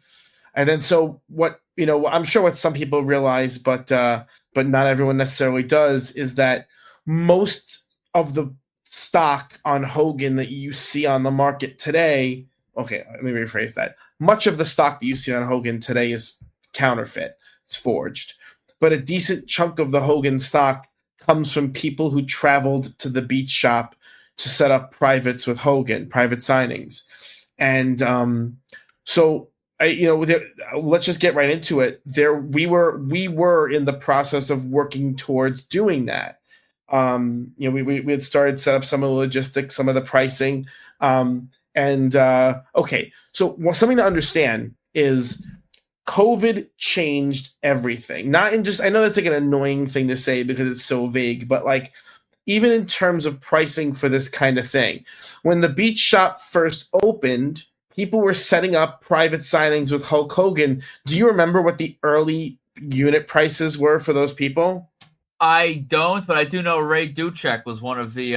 And then so what, I'm sure what some people realize, but not everyone necessarily does, is that most of the stock on Hogan that you see on the market today, okay, let me rephrase that. Much of the stock that you see on Hogan today is counterfeit. It's forged. But a decent chunk of the Hogan stock comes from people who traveled to the beach shop to set up privates with Hogan, private signings. And so let's just get right into it. We were in the process of working towards doing that. We had started set up some of the logistics, some of the pricing. Okay, so something to understand is COVID changed everything. Not in just, I know that's like an annoying thing to say because it's so vague, but like even in terms of pricing for this kind of thing, when the beach shop first opened, people were setting up private signings with Hulk Hogan. Do you remember what the early unit prices were for those people? I don't, but I do know Ray Duchek was one of the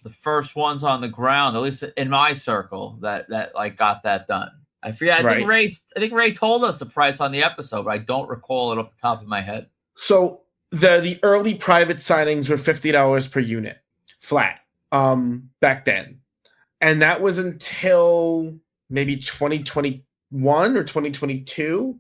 first ones on the ground, at least in my circle, that like got that done. I forget. I think Ray told us the price on the episode, but I don't recall it off the top of my head. So the early private signings were $50 per unit, flat, back then, and that was until maybe 2021 or 2022,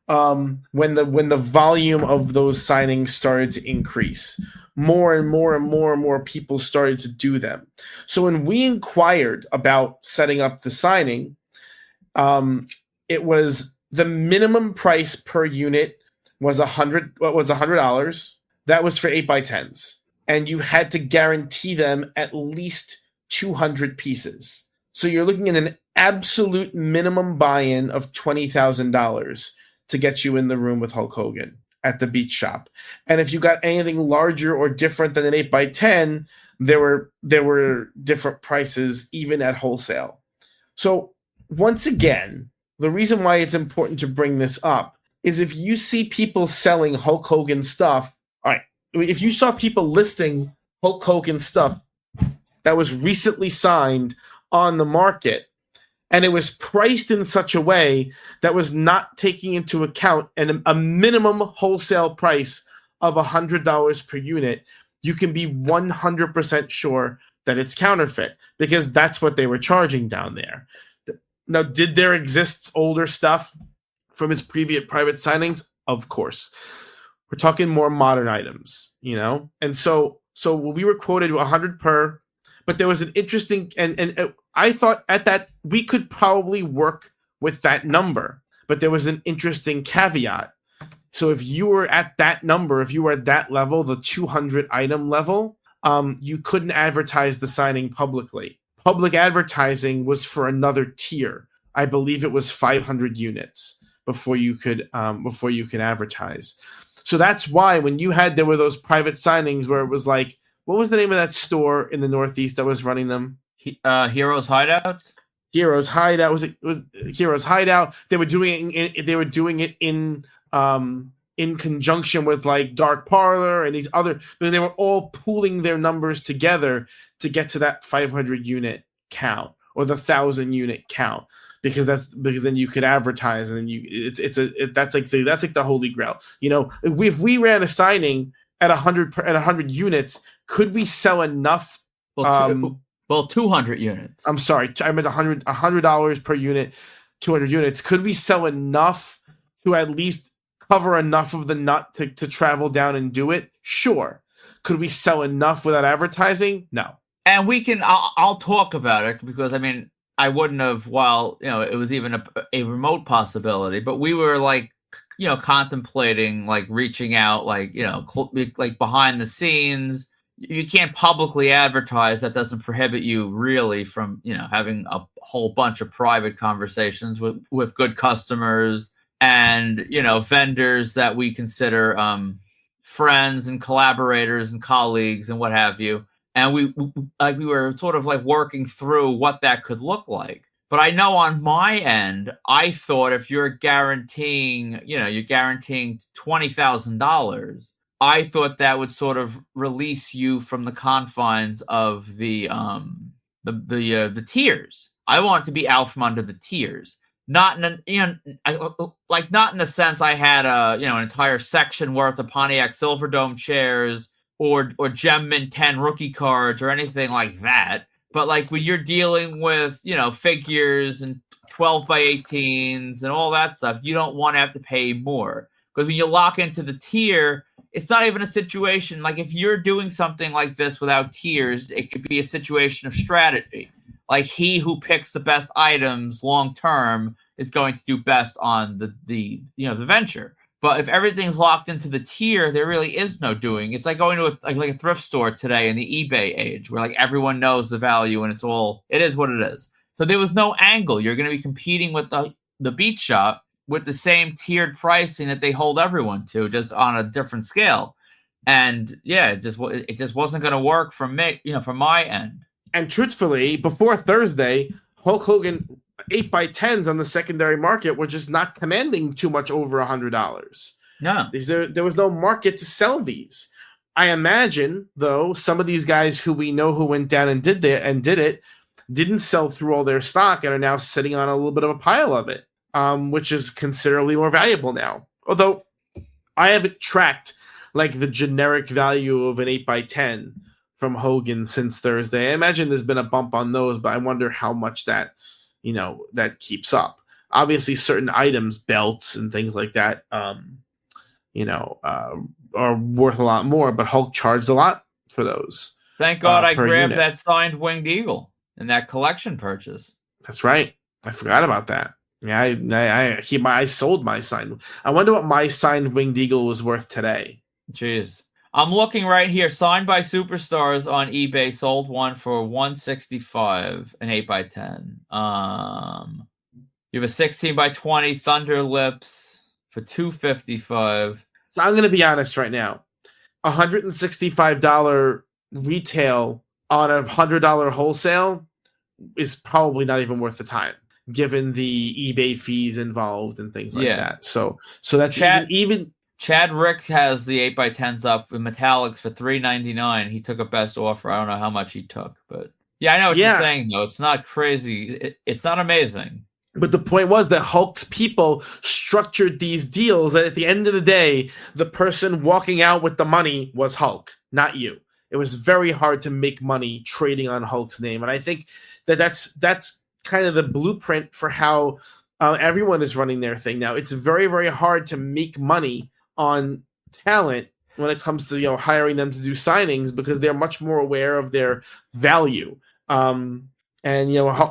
when the volume of those signings started to increase. More and more and more and more people started to do them. So when we inquired about setting up the signing, it was the minimum price per unit was $100. That was for 8x10s, and you had to guarantee them at least 200 pieces. So you're looking at an absolute minimum buy-in of $20,000 to get you in the room with Hulk Hogan at the beach shop. And if you got anything larger or different than an 8x10, there were different prices even at wholesale. So once again, the reason why it's important to bring this up is if you see people selling Hulk Hogan stuff, all right, if you saw people listing Hulk Hogan stuff that was recently signed on the market, and it was priced in such a way that was not taking into account a minimum wholesale price of $100 per unit, you can be 100% sure that it's counterfeit, because that's what they were charging down there. Now, did there exist older stuff from his previous private signings? Of course. We're talking more modern items, And so we were quoted 100 per, but there was an interesting, and I thought at that we could probably work with that number, but there was an interesting caveat. So if you were at that number, if you were at that level, the 200 item level, you couldn't advertise the signing publicly. Public advertising was for another tier. I believe it was 500 units before you could advertise. So that's why when there were those private signings where it was like, what was the name of that store in the Northeast that was running them? Heroes Hideout. Heroes Hideout was Heroes Hideout. They were doing it in conjunction with like Dark Parlor and these other. They were all pooling their numbers together to get to that 500 unit count or the 1,000 unit count, because then you could advertise, and then that's like the holy grail. If we ran a signing at 100 units, could we sell enough? 200 units. I'm sorry, I meant $100 per unit, 200 units. Could we sell enough to at least cover enough of the nut to travel down and do it? Sure. Could we sell enough without advertising? No. And I'll talk about it, because I wouldn't have, while it was even a remote possibility, but we were like, contemplating like reaching out, like like behind the scenes. You can't publicly advertise. That doesn't prohibit you really from having a whole bunch of private conversations with good customers and vendors that we consider friends and collaborators and colleagues and what have you. And we were sort of like working through what that could look like. But I know on my end, I thought if you're guaranteeing $20,000, I thought that would sort of release you from the confines of the tiers. I want to be out from under the tiers, not in not in the sense I had an entire section worth of Pontiac Silverdome chairs or Gem Mint 10 rookie cards or anything like that. But like when you're dealing with, figures and 12x18s and all that stuff, you don't want to have to pay more. Because when you lock into the tier, it's not even a situation like if you're doing something like this without tiers, it could be a situation of strategy. Like he who picks the best items long term is going to do best on the venture. But if everything's locked into the tier, there really is no doing. It's like going to a thrift store today in the eBay age, where like everyone knows the value and it is what it is. So there was no angle. You're going to be competing with the beat shop with the same tiered pricing that they hold everyone to, just on a different scale. And yeah, it just wasn't going to work from me, from my end. And truthfully, before Thursday, Hulk Hogan 8x10s on the secondary market were just not commanding too much over $100. No. There was no market to sell these. I imagine, though, some of these guys who we know who went down and did it didn't sell through all their stock and are now sitting on a little bit of a pile of it, which is considerably more valuable now. Although I haven't tracked like the generic value of an 8x10 from Hogan since Thursday. I imagine there's been a bump on those, but I wonder how much that keeps up. Obviously, certain items, belts and things like that, are worth a lot more, but Hulk charged a lot for those. Thank God I grabbed that signed Winged Eagle in that collection purchase. That's right. I forgot about that. Yeah, I sold my signed. I wonder what my signed Winged Eagle was worth today. Jeez. I'm looking right here. Signed by Superstars on eBay. Sold one for $165, an 8x10. You have a 16x20 Thunder Lips for $255. So I'm going to be honest right now. $165 retail on a $100 wholesale is probably not even worth the time, given the eBay fees involved and things like that. So that's even. Chad Rick has the 8x10s up with metallics for $399. He took a best offer. I don't know how much he took, but yeah, I know what you're saying though. It's not crazy. It's not amazing. But the point was that Hulk's people structured these deals that at the end of the day, the person walking out with the money was Hulk, not you. It was very hard to make money trading on Hulk's name. And I think that's kind of the blueprint for how everyone is running their thing now. It's very, very hard to make money on talent when it comes to hiring them to do signings, because they're much more aware of their value. And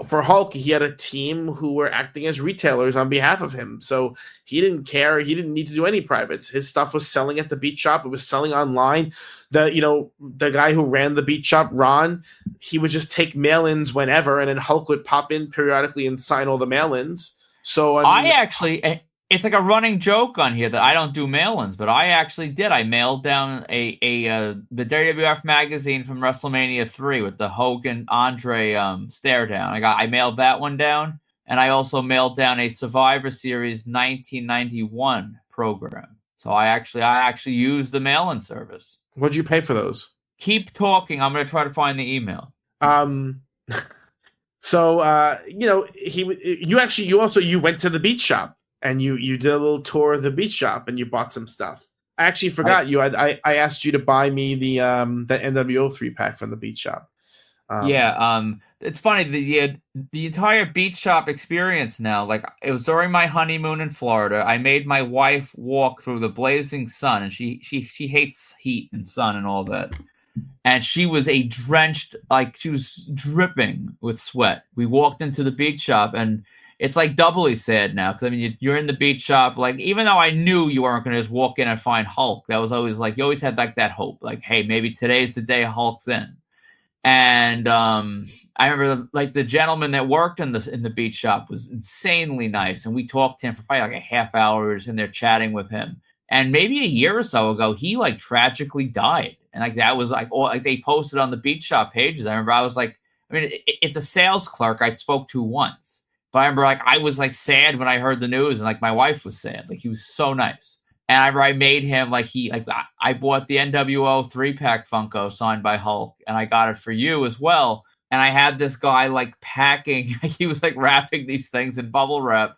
for Hulk, he had a team who were acting as retailers on behalf of him, so he didn't care. He didn't need to do any privates. His stuff was selling at the beat shop. It was selling online. The guy who ran the beat shop, Ron, he would just take mail-ins whenever, and then Hulk would pop in periodically and sign all the mail-ins. So it's like a running joke on here that I don't do mail-ins, but I actually did. I mailed down the WWF magazine from WrestleMania 3 with the Hogan Andre stare down. I mailed that one down, and I also mailed down a Survivor Series 1991 program. So I actually used the mail-in service. What'd you pay for those? Keep talking. I'm going to try to find the email. So you went to the beat shop. And you did a little tour of the beat shop and you bought some stuff. I actually forgot I asked you to buy me the NWO 3-pack from the beat shop. It's funny, the entire beat shop experience now, like it was during my honeymoon in Florida. I made my wife walk through the blazing sun, and she hates heat and sun and all that. And she was she was dripping with sweat. We walked into the beat shop, and it's like doubly sad now, because I mean you're in the beat shop. Like, even though I knew you weren't going to just walk in and find Hulk, that was always like, you always had like that hope, like, hey, maybe today's the day Hulk's in. And I remember like the gentleman that worked in the beat shop was insanely nice, and we talked to him for probably like a half hour. We were in there chatting with him. And maybe a year or so ago, he like tragically died, and like that was like all like they posted on the beat shop pages. I remember I was like, I mean, it's a sales clerk I spoke to once. But I remember, like, I was, like, sad when I heard the news, and, like, my wife was sad. Like, he was so nice. And I remember I made him, like, I bought the NWO 3-pack Funko signed by Hulk, and I got it for you as well. And I had this guy, like, packing. He was, like, wrapping these things in bubble wrap.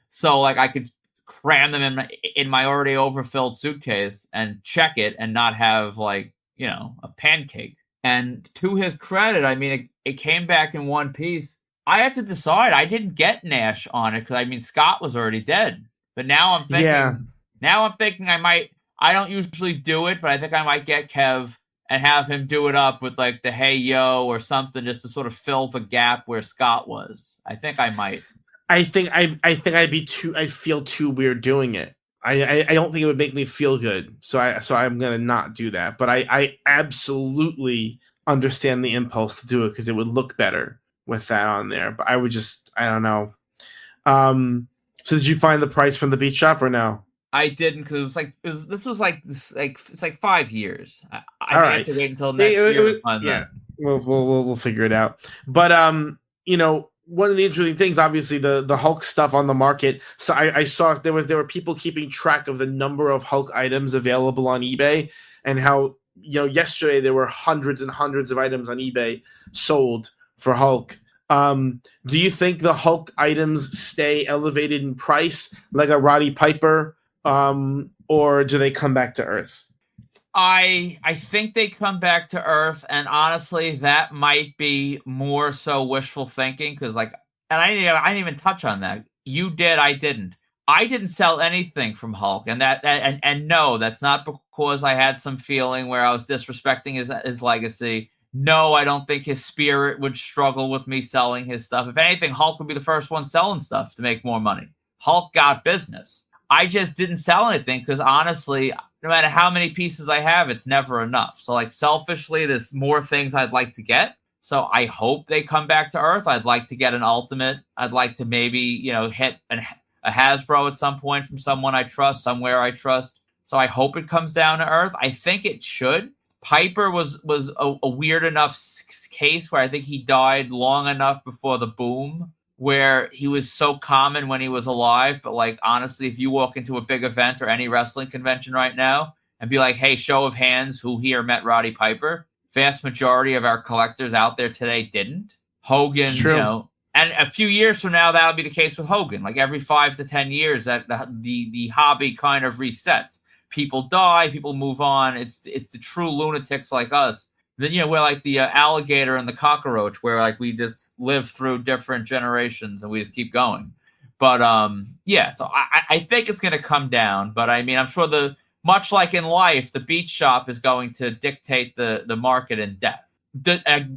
So, like, I could cram them in my already overfilled suitcase and check it and not have, like, a pancake. And to his credit, I mean, it came back in one piece. I had to decide. I didn't get Nash on it because I mean Scott was already dead. But now I'm thinking. Yeah. Now I'm thinking I I don't usually do it, but I think I might get Kev and have him do it up with like the Hey Yo or something just to sort of fill the gap where Scott was. I think I might. I think I'd feel too weird doing it. I don't think it would make me feel good. So I'm gonna not do that. But I absolutely understand the impulse to do it because it would look better with that on there. But I don't know. So did you find the price from the beach shop or no? I didn't because it's like 5 years. I All may have right. to wait until next year to find Yeah, that. we'll figure it out. But one of the interesting things, obviously, the Hulk stuff on the market. So I saw there were people keeping track of the number of Hulk items available on eBay, and how yesterday there were hundreds and hundreds of items on eBay sold for Hulk. Do you think the Hulk items stay elevated in price like a Roddy Piper, or do they come back to Earth? I think they come back to Earth, and honestly, that might be more so wishful thinking because, like, and I didn't even touch on that. You did, I didn't. I didn't sell anything from Hulk, and no, that's not because I had some feeling where I was disrespecting his legacy. No, I don't think his spirit would struggle with me selling his stuff. If anything, Hulk would be the first one selling stuff to make more money. Hulk got business. I just didn't sell anything because honestly, no matter how many pieces I have, it's never enough. So like selfishly, there's more things I'd like to get. So I hope they come back to Earth. I'd like to get an Ultimate. I'd like to maybe, hit a Hasbro at some point from someone I trust, somewhere I trust. So I hope it comes down to Earth. I think it should. Piper was a weird enough case where I think he died long enough before the boom where he was so common when he was alive. But like, honestly, if you walk into a big event or any wrestling convention right now and be like, hey, show of hands, who here met Roddy Piper? Vast majority of our collectors out there today didn't. Hogan, and a few years from now, that'll be the case with Hogan. Like every 5 to 10 years, that the hobby kind of resets. People die, people move on. It's the true lunatics like us. Then we're like the alligator and the cockroach, where like we just live through different generations and we just keep going. But so I think it's going to come down. But I mean, I'm sure much like in life, the beach shop is going to dictate the market in death. I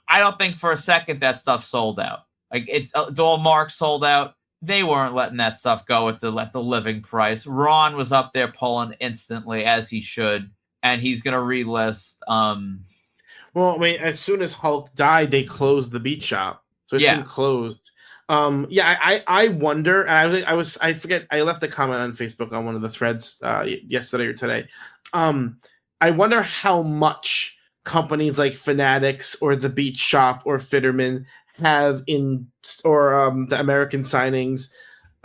don't think for a second that stuff sold out. Like it's all marks sold out. They weren't letting that stuff go at the living price. Ron was up there pulling instantly, as he should, and he's going to relist. Well, I mean, as soon as Hulk died, they closed the beach shop, so it's been closed. I wonder, and I forget, I left a comment on Facebook on one of the threads yesterday or today. I wonder how much companies like Fanatics or the Beach Shop or Fitterman have the American Signings,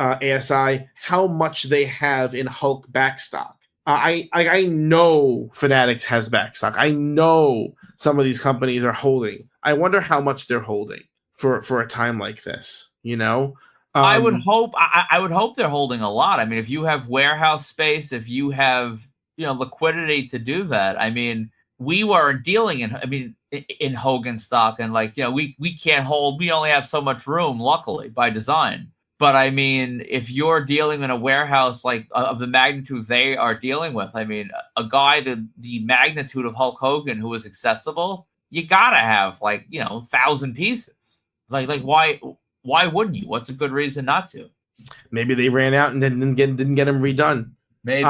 ASI, how much they have in Hulk backstock. I know Fanatics has backstock. I know some of these companies are holding. I wonder how much they're holding for a time like this. I would hope. I would hope they're holding a lot. I mean, if you have warehouse space, if you have liquidity to do that, I mean, we were dealing in Hogan stock, and we can't hold. We only have so much room, luckily by design. But I mean, if you're dealing in a warehouse like of the magnitude they are dealing with, I mean, a guy the magnitude of Hulk Hogan who is accessible, you gotta have 1,000 pieces. Like why wouldn't you? What's a good reason not to? Maybe they ran out and didn't get them redone. Maybe.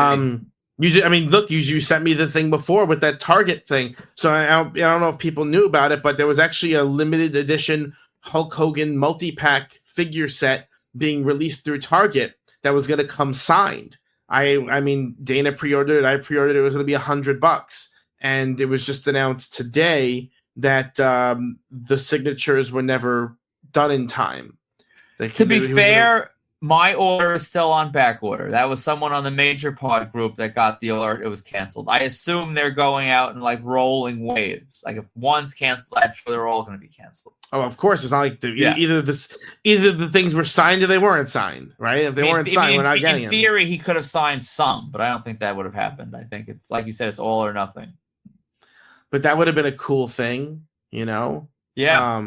You sent me the thing before with that Target thing. So I don't know if people knew about it, but there was actually a limited edition Hulk Hogan multi-pack figure set being released through Target that was going to come signed. I mean, Dana pre-ordered it. I pre-ordered it. It was going to be $100, and it was just announced today that the signatures were never done in time. To be fair, my order is still on back order. That was someone on the Major Pod group that got the alert. It was canceled. I assume they're going out in rolling waves. Like if one's canceled, I'm sure they're all going to be canceled. Oh, of course. It's not like either the things were signed or they weren't signed, right? If they weren't signed, we're not getting them. In theory, he could have signed some, but I don't think that would have happened. I think it's like you said, it's all or nothing. But that would have been a cool thing, Yeah.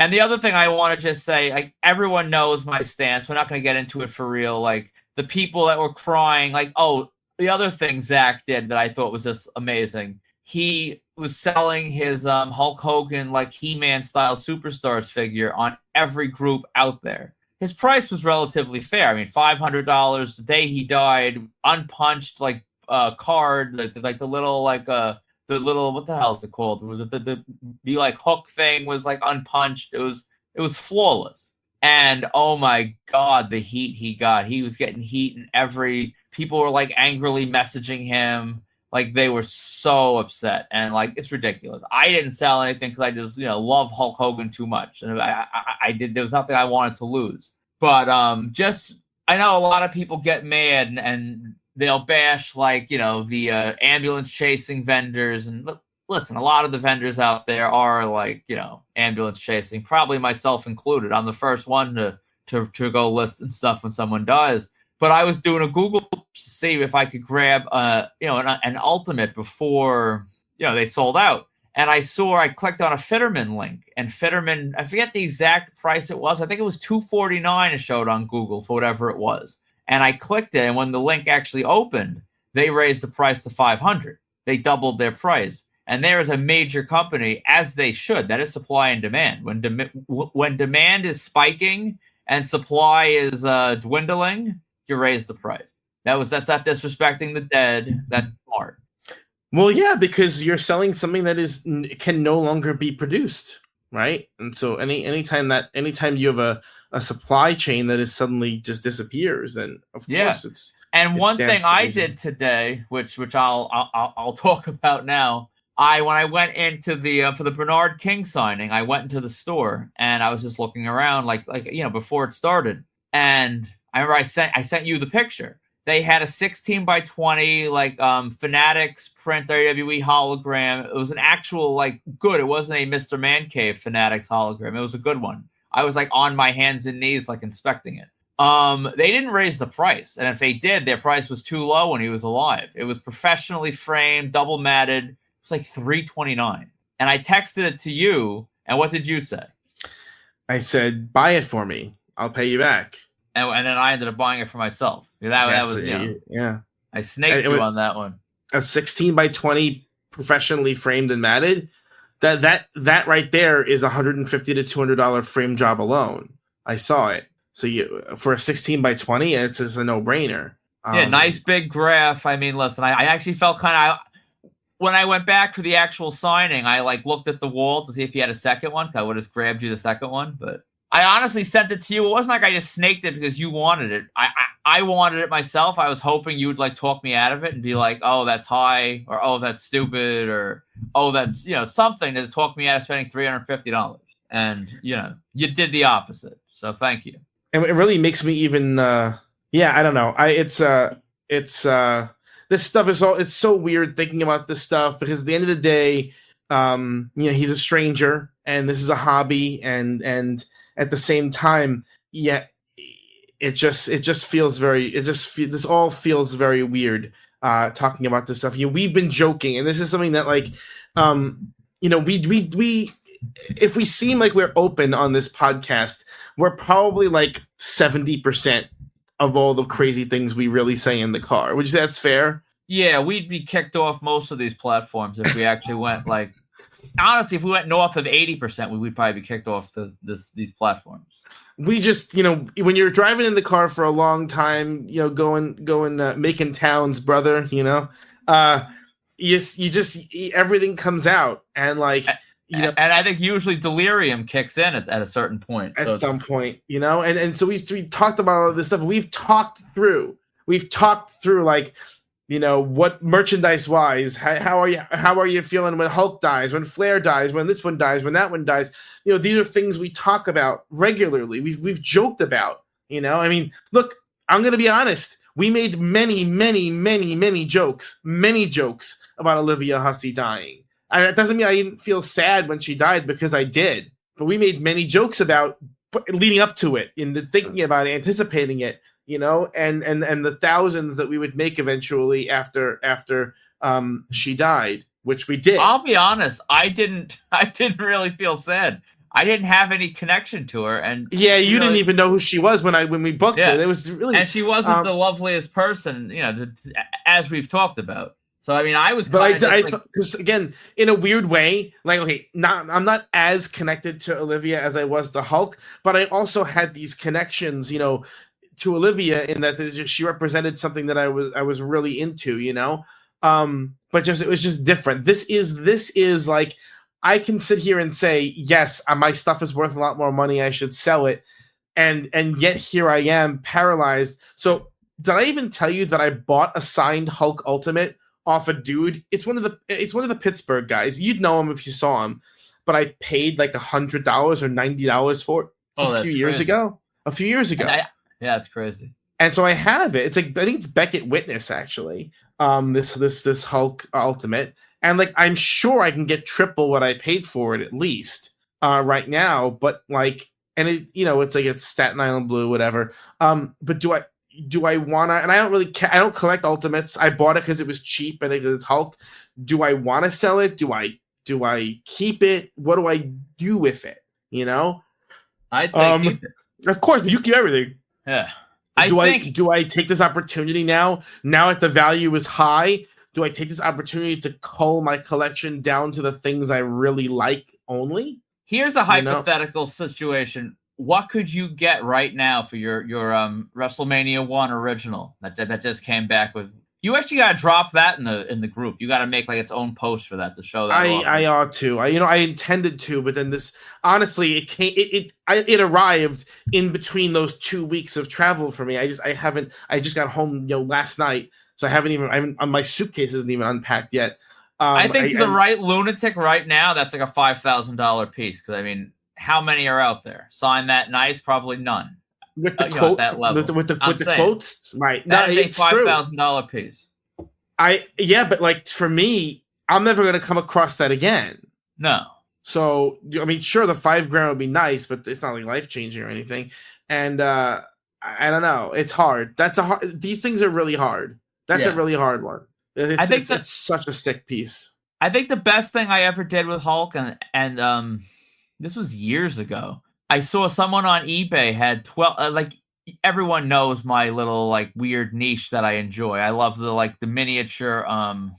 And the other thing I want to just say, everyone knows my stance. We're not going to get into it for real. Like the people that were crying, oh, the other thing Zach did that I thought was just amazing, he was selling his Hulk Hogan, like He-Man style Superstars figure on every group out there. His price was relatively fair. I mean, $500 the day he died, unpunched, like card, like the little the little, what the hell is it called? The like hook thing was like unpunched. It was flawless. And oh my God, the heat he got. He was getting heat, and people were like angrily messaging him. Like they were so upset, and like it's ridiculous. I didn't sell anything because I just love Hulk Hogan too much, and I did. There was nothing I wanted to lose, but I know a lot of people get mad and they'll bash the ambulance chasing vendors. And listen, a lot of the vendors out there are ambulance chasing, probably myself included. I'm the first one to go list and stuff when someone dies. But I was doing a Google to see if I could grab an Ultimate before they sold out. And I clicked on a Fitterman link, and Fitterman, I forget the exact price it was. I think it was $249 it showed on Google for whatever it was. And I clicked it, and when the link actually opened, they raised the price to $500. They doubled their price. And there is a major company, as they should. That is supply and demand. When demand is spiking and supply is dwindling, you raise the price. That's not disrespecting the dead. That's smart. Well, yeah, because you're selling something that can no longer be produced, right? And so anytime you have a supply chain that is suddenly just disappears, then of course it's. And one thing I did today, which I'll talk about now. When I went into for the Bernard King signing, I went into the store and I was just looking around before it started. And I remember I sent you the picture. They had a 16x20 Fanatics print WWE hologram. It was an actual good. It wasn't a Mr. Man Cave Fanatics hologram. It was a good one. I was on my hands and knees inspecting it. They didn't raise the price, and if they did, their price was too low when he was alive. It was professionally framed, double matted. It was $329, and I texted it to you. And what did you say? I said, "Buy it for me. I'll pay you back." And then I ended up buying it for myself. That was yeah. I snaked you on that one. A 16x20 professionally framed and matted. That right there is $150 to $200 frame job alone. I saw it. So for a 16x20, it's a no-brainer. Nice big graph. I mean, listen, I actually felt kind of. When I went back for the actual signing, I looked at the wall to see if he had a second one. I would have grabbed you the second one, but I honestly sent it to you. It wasn't like I just snaked it because you wanted it. I wanted it myself. I was hoping you would talk me out of it and be like, "Oh, that's high," or "Oh, that's stupid," or "Oh, that's something to talk me out of spending $350." And you did the opposite. So thank you. And it really makes me even. I don't know. This stuff it's so weird thinking about this stuff because at the end of the day, he's a stranger and this is a hobby and at the same time, this all feels very weird talking about this stuff. We've been joking, and this is something that we if we seem like we're open on this podcast, we're probably 70% of all the crazy things we really say in the car. Would you say that's fair? Yeah, we'd be kicked off most of these platforms if we actually went honestly, if we went north of 80%, we would probably be kicked off these platforms. We just, when you're driving in the car for a long time, going making towns, brother, you just everything comes out and and I think usually delirium kicks in at a certain point. At some point, and so we talked about all this stuff. We've talked through what merchandise wise, how are you feeling when Hulk dies, when Flair dies, when this one dies, when that one dies? These are things we talk about regularly. We've joked about. I mean, look, I'm going to be honest. We made many, many, many, many jokes about Olivia Hussey dying. That doesn't mean I didn't feel sad when she died, because I did. But we made many jokes about leading up to it, and thinking about it, anticipating it. And the thousands that we would make eventually after she died, which we did. I'll be honest, I didn't really feel sad. I didn't have any connection to her, and you didn't even know who she was when we booked her. It was really, and she wasn't the loveliest person. as we've talked about. So I mean, I was, but because again, in a weird way, like I'm not as connected to Olivia as I was to Hulk, but I also had these connections, to Olivia in that she represented something that I was really into, but it was just different. This is like, I can sit here and say, yes, my stuff is worth a lot more money, I should sell it, and yet here I am paralyzed. So did I even tell you that I bought a signed Hulk Ultimate off a dude? It's one of the Pittsburgh guys. You'd know him if you saw him, but I paid like $100 or $90 for it a few years ago. Yeah, it's crazy. And so I have it. It's like, I think it's Beckett Witness actually. This Hulk Ultimate, and like I'm sure I can get triple what I paid for it at least right now. But like, and it's Staten Island blue, whatever. But do I wanna? And I don't really I don't collect Ultimates. I bought it because it was cheap and it's Hulk. Do I want to sell it? Do I keep it? What do I do with it? I'd say keep it. Of course, but you keep everything. Yeah. Do I take this opportunity now that the value is high? Do I take this opportunity to cull my collection down to the things I really like only? Here's a hypothetical situation. What could you get right now for your WrestleMania 1 original that just came back with? You actually got to drop that in the group. You got to make like its own post for that to show that. I ought to. I intended to, but then this, honestly, it came. It arrived in between those 2 weeks of travel for me. I just got home last night, so I haven't my suitcase isn't even unpacked yet. I think the right lunatic right now, that's like a $5,000 piece. Because I mean, how many are out there? Sign that nice? Probably none. With the quote, that level. With the quotes, right? That is a $5,000 piece. But like for me, I'm never going to come across that again. No. So I mean, sure, the $5,000 would be nice, but it's not like life changing or anything. And I don't know, it's hard. These things are really hard. That's a really hard one. I think that's such a sick piece. I think the best thing I ever did with Hulk, and this was years ago. I saw someone on eBay had 12. Like everyone knows my little like weird niche that I enjoy. I love the miniature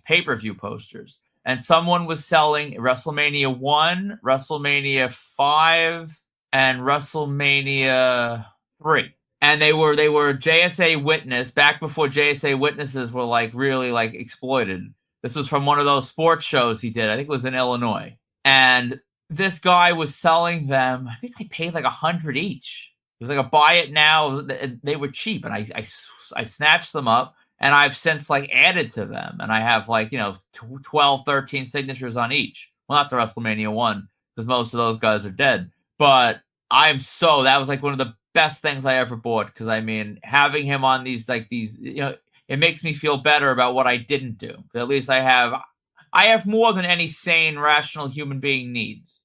pay-per-view posters. And someone was selling WrestleMania 1, WrestleMania 5, and WrestleMania 3. And they were JSA Witness back before JSA Witnesses were like really like exploited. This was from one of those sports shows he did. I think it was in Illinois. And this guy was selling them. I think I paid like $100 each. It was like a buy it now. They were cheap, and I snatched them up, and I've since like added to them, and I have 12, 13 signatures on each. Well, not the WrestleMania 1 because most of those guys are dead. But that was like one of the best things I ever bought, because I mean, having him on these it makes me feel better about what I didn't do. At least I have more than any sane, rational human being needs.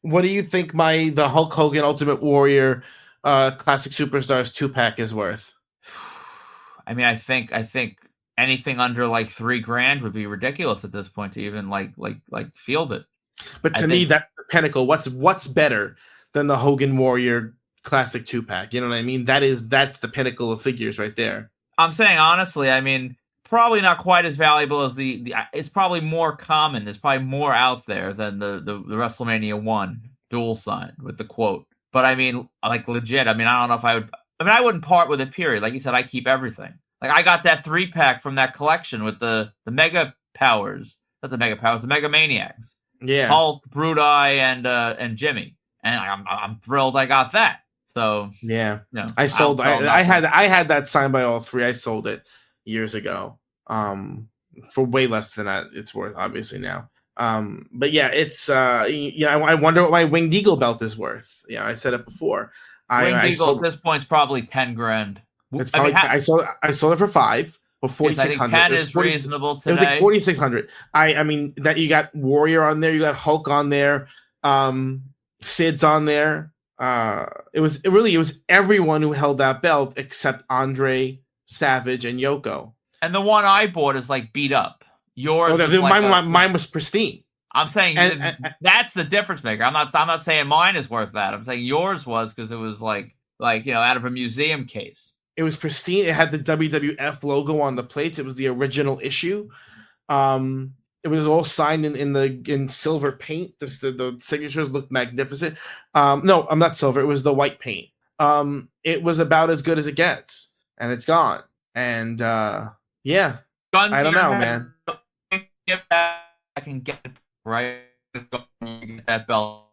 What do you think the Hulk Hogan Ultimate Warrior Classic Superstars 2-pack is worth? I mean, I think anything under like $3,000 would be ridiculous at this point to even like field it. But to me, that's the pinnacle. What's better than the Hogan Warrior Classic 2-pack? You know what I mean? That's the pinnacle of figures right there. I'm saying honestly, I mean, probably not quite as valuable as the it's probably more common. There's probably more out there than the WrestleMania 1 dual sign with the quote. But I mean, like legit, I mean, I don't know if I wouldn't part with it, period. Like you said, I keep everything. Like I got that 3-pack from that collection with the Mega Powers. Not the Mega Powers, the Mega Maniacs. Yeah. Hulk, Brood Eye, and Jimmy. And I'm thrilled I got that. So yeah. I had that signed by all three. I sold it years ago for way less than it's worth, obviously, now. But yeah, it's I wonder what my Winged Eagle belt is worth. Yeah, I said it before. Winged Eagle at this point is probably $10,000. It's probably, I sold it for $5,000 or $4,600. I think 10 is reasonable today. It was like $4,600. I mean that you got Warrior on there, you got Hulk on there, Sid's on there. It was everyone who held that belt except Andre, Savage, and Yoko. And the one I bought is like beat up. Yours, mine was pristine. I'm saying that's the difference maker. I'm not saying mine is worth that. I'm saying yours was because it was like out of a museum case. It was pristine. It had the WWF logo on the plates. It was the original issue. It was all signed in silver paint. The signatures looked magnificent. No, I'm not silver. It was the white paint. It was about as good as it gets, and it's gone. And yeah, Gun I to don't your know, head, man. I can get it right. Get that belt.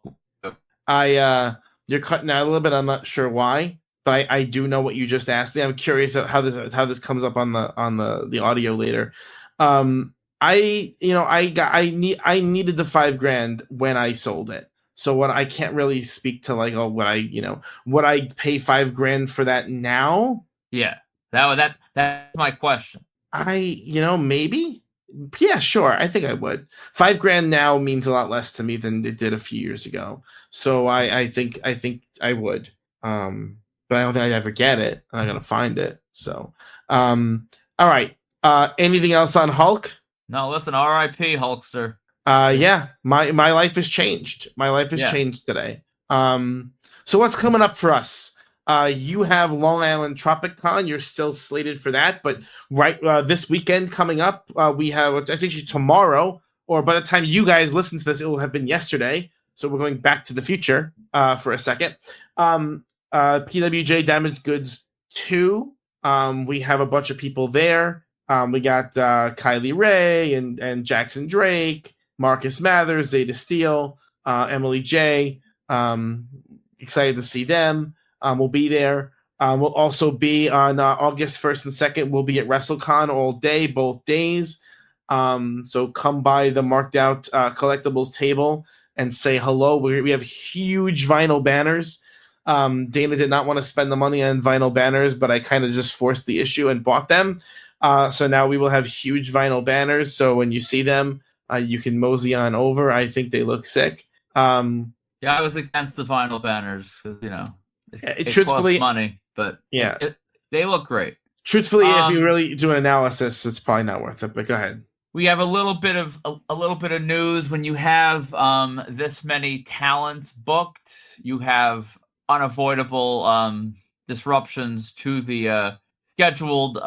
You're cutting out a little bit. I'm not sure why, but I do know what you just asked me. I'm curious how this comes up on the audio later. I needed the $5,000 when I sold it. So what I can't really speak to like, oh, would I pay $5,000 for that now? Yeah, that's my question. Maybe. Yeah, sure. I think I would. $5,000 now means a lot less to me than it did a few years ago. So I think I would. But I don't think I'd ever get it. I'm not gonna find it. So, all right. Anything else on Hulk? No, listen, R.I.P. Hulkster. Yeah, my life has changed. My life has changed today. So what's coming up for us? You have Long Island Tropic Con. You're still slated for that, but this weekend coming up, we have, I think tomorrow, or by the time you guys listen to this, it will have been yesterday. So we're going back to the future for a second. PWJ Damaged Goods 2. We have a bunch of people there. We got Kylie Ray and Jackson Drake, Marcus Mathers, Zeta Steele, Emily J. Excited to see them. We'll be there. We'll also be on August 1st and 2nd. We'll be at WrestleCon all day, both days. So come by the marked out collectibles table and say hello. We have huge vinyl banners. Dana did not want to spend the money on vinyl banners, but I kind of just forced the issue and bought them. So now we will have huge vinyl banners. So when you see them, you can mosey on over. I think they look sick. Yeah, I was against the vinyl banners because it truthfully costs money, but yeah, they look great. Truthfully, if you really do an analysis, it's probably not worth it. But go ahead. We have a little bit of news. When you have this many talents booked, you have unavoidable disruptions to the scheduled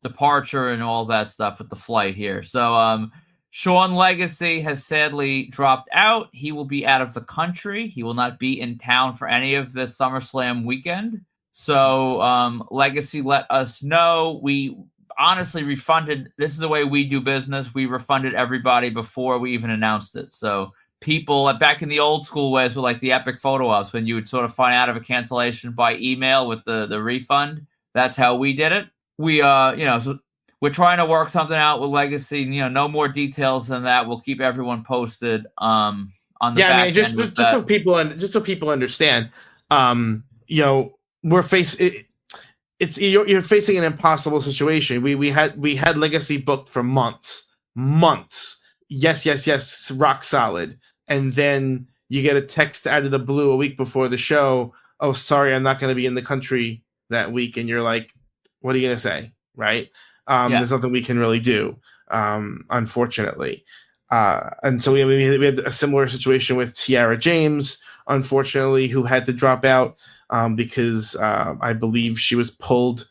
departure and all that stuff with the flight here. So Sean Legacy has sadly dropped out. He will be out of the country. He will not be in town for any of this SummerSlam weekend. So Legacy let us know. We honestly refunded. This is the way we do business. We refunded everybody before we even announced it. So people back in the old school ways were like the epic photo ops when you would sort of find out of a cancellation by email with the refund. That's how we did it. We so we're trying to work something out with Legacy. No more details than that. We'll keep everyone posted on the back end. Just so people understand, we're facing you're facing an impossible situation. We had Legacy booked for months. Yes, rock solid. And then you get a text out of the blue a week before the show. Oh, sorry, I'm not going to be in the country that week. And you're like, what are you going to say? Right. There's nothing we can really do, unfortunately. And so we had a similar situation with Tiara James, unfortunately, who had to drop out because I believe she was pulled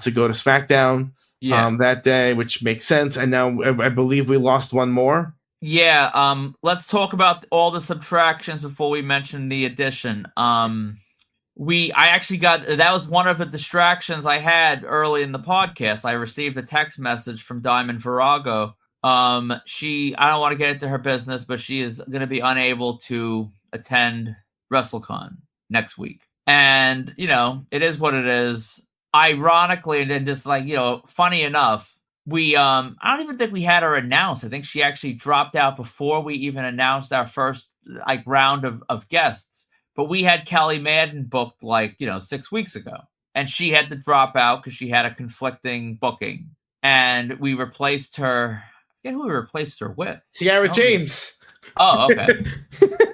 to go to SmackDown that day, which makes sense. And now I believe we lost one more. Yeah. Let's talk about all the subtractions before we mention the addition. I actually that was one of the distractions I had early in the podcast. I received a text message from Diamond Virago. I don't want to get into her business, but she is going to be unable to attend WrestleCon next week. And, it is what it is. Ironically, and then just funny enough, I don't even think we had her announced. I think she actually dropped out before we even announced our first round of guests. But we had Kelly Madden booked 6 weeks ago. And she had to drop out because she had a conflicting booking. And we replaced her. I forget who we replaced her with. Tiara James. Oh, okay.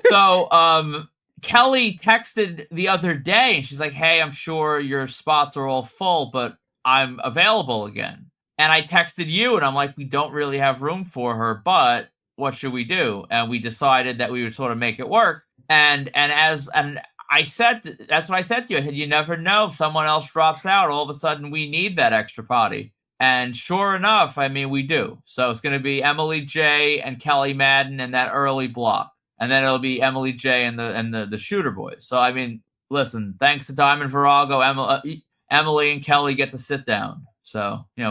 So Kelly texted the other day and she's like, hey, I'm sure your spots are all full, but I'm available again. And I texted you and I'm like, we don't really have room for her, but what should we do? And we decided that we would sort of make it work. And I that's what I said to you. You never know if someone else drops out. All of a sudden, we need that extra body. And sure enough, I mean, we do. So it's going to be Emily J and Kelly Madden in that early block. And then it'll be Emily J and the Shooter Boys. So, I mean, listen, thanks to Diamond Virago, Emily and Kelly get to sit down. So, we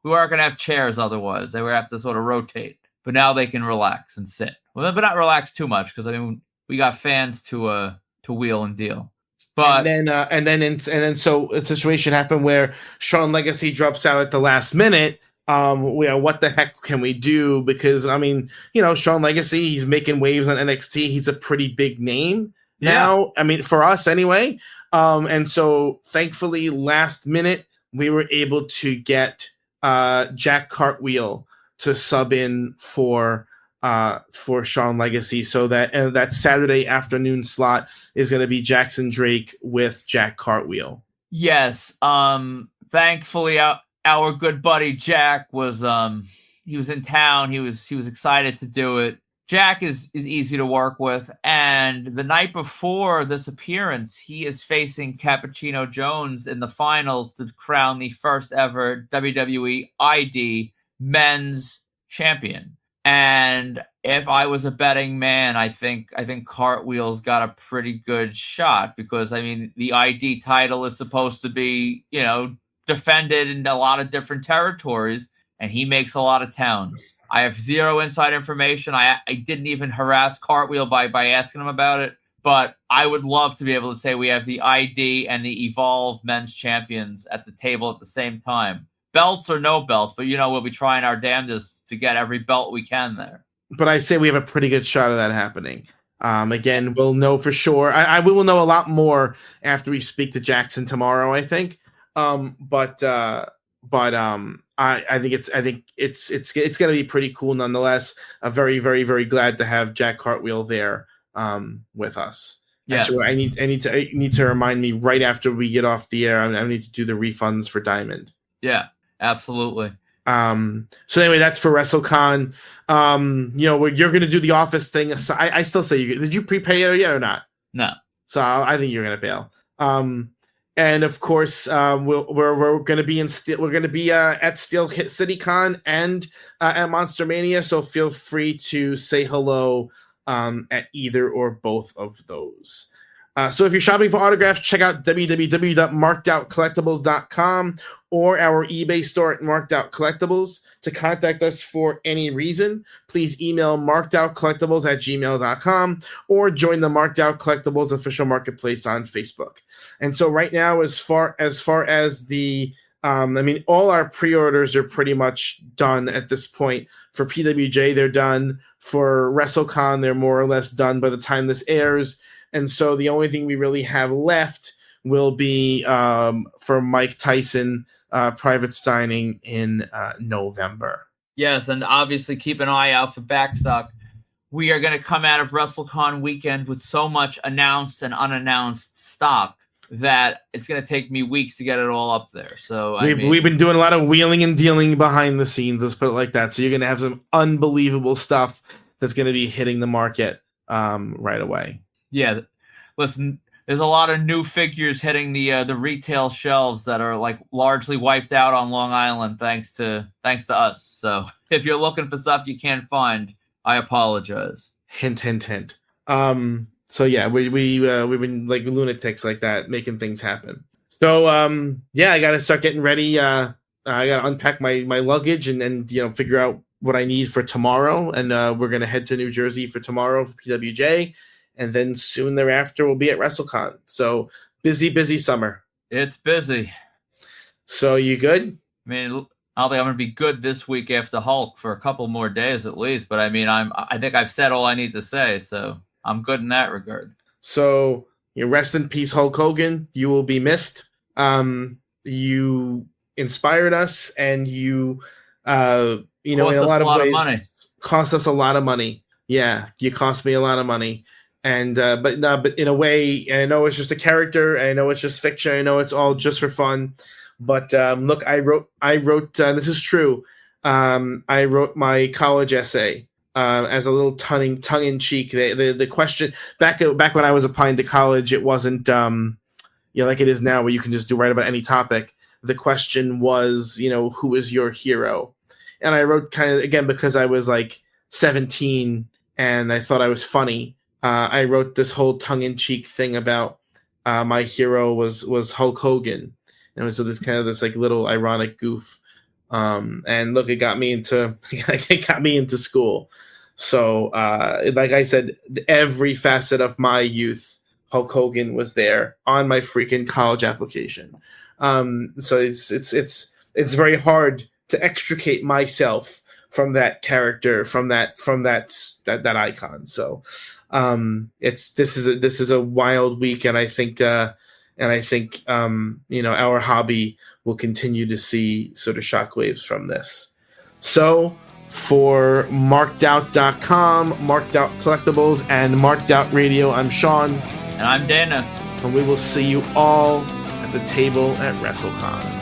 weren't going to have chairs otherwise. They would have to sort of rotate. But now they can relax and sit. Well, but not relax too much because, I mean, we got fans to wheel and deal. But and then so a situation happened where Sean Legacy drops out at the last minute. What the heck can we do? Because I mean, Sean Legacy, he's making waves on NXT. He's a pretty big name now. I mean, for us anyway. And so thankfully, last minute we were able to get Jack Cartwheel to sub in for Sean Legacy, so that Saturday afternoon slot is going to be Jackson Drake with Jack Cartwheel. Yes. Thankfully, our good buddy Jack was he was in town. He was excited to do it. Jack is easy to work with, and the night before this appearance, he is facing Cappuccino Jones in the finals to crown the first ever WWE ID Men's Champion. And if I was a betting man, I think Cartwheel's got a pretty good shot because, I mean, the ID title is supposed to be, defended in a lot of different territories, and he makes a lot of towns. I have zero inside information. I didn't even harass Cartwheel by asking him about it, but I would love to be able to say we have the ID and the Evolve Men's Champions at the table at the same time. Belts or no belts, but we'll be trying our damnedest to get every belt we can there. But I say we have a pretty good shot of that happening. Again, we'll know for sure. We will know a lot more after we speak to Jackson tomorrow, I think. I think it's going to be pretty cool nonetheless. I'm very, very, very glad to have Jack Cartwheel there with us. Yes. Actually, I need to remind me right after we get off the air. I need to do the refunds for Diamond. Yeah, absolutely. So anyway, that's for WrestleCon. You're going to do the office thing. I still say did you prepay it yet or not? No. So I think you're going to bail. And of course, we're going to be we're going to be at Steel City Con and at Monster Mania. So feel free to say hello at either or both of those. So if you're shopping for autographs, check out www.markedoutcollectibles.com or our eBay store at Marked Out Collectibles. To contact us for any reason, please email markedoutcollectibles@gmail.com or join the Marked Out Collectibles official marketplace on Facebook. And so right now, as far as the all our pre-orders are pretty much done at this point. For PWJ, they're done. For WrestleCon, they're more or less done by the time this airs. And so the only thing we really have left will be for Mike Tyson private signing in November. Yes, and obviously keep an eye out for Backstock. We are going to come out of WrestleCon weekend with so much announced and unannounced stock that it's going to take me weeks to get it all up there. So we've been doing a lot of wheeling and dealing behind the scenes, let's put it like that. So you're going to have some unbelievable stuff that's going to be hitting the market right away. Yeah, listen, there's a lot of new figures hitting the retail shelves that are like largely wiped out on Long Island thanks to us. So if you're looking for stuff you can't find, I apologize. Hint, hint, hint. So yeah, we've been like lunatics like that, making things happen. So I got to start getting ready. I got to unpack my luggage and figure out what I need for tomorrow. And we're gonna head to New Jersey for tomorrow for PWJ. And then soon thereafter, we'll be at WrestleCon. So busy summer. It's busy. So you good? I mean, I don't think I'm going to be good this week after Hulk for a couple more days at least. But I mean, I think I've said all I need to say. So I'm good in that regard. So you rest in peace, Hulk Hogan. You will be missed. You inspired us, and you, in a lot of ways, cost us a lot of money. Yeah, you cost me a lot of money. And but in a way, I know it's just a character. I know it's just fiction. I know it's all just for fun. But look, I wrote. This is true. I wrote my college essay as a little tongue in cheek. The question back when I was applying to college, it wasn't like it is now, where you can just write about any topic. The question was, who is your hero? And I wrote, kind of, again, because I was like 17 and I thought I was funny. I wrote this whole tongue in cheek thing about my hero was Hulk Hogan, and so this kind of this like little ironic goof. And look, it got me into school. So, like I said, every facet of my youth, Hulk Hogan was there on my freaking college application. So it's very hard to extricate myself from that character, from that icon. So, this is a wild week, and I think our hobby will continue to see sort of shockwaves from this. So, for markedout.com, Marked Out Collectibles, and Marked Out Radio, I'm Sean. And I'm Dana. And we will see you all at the table at WrestleCon.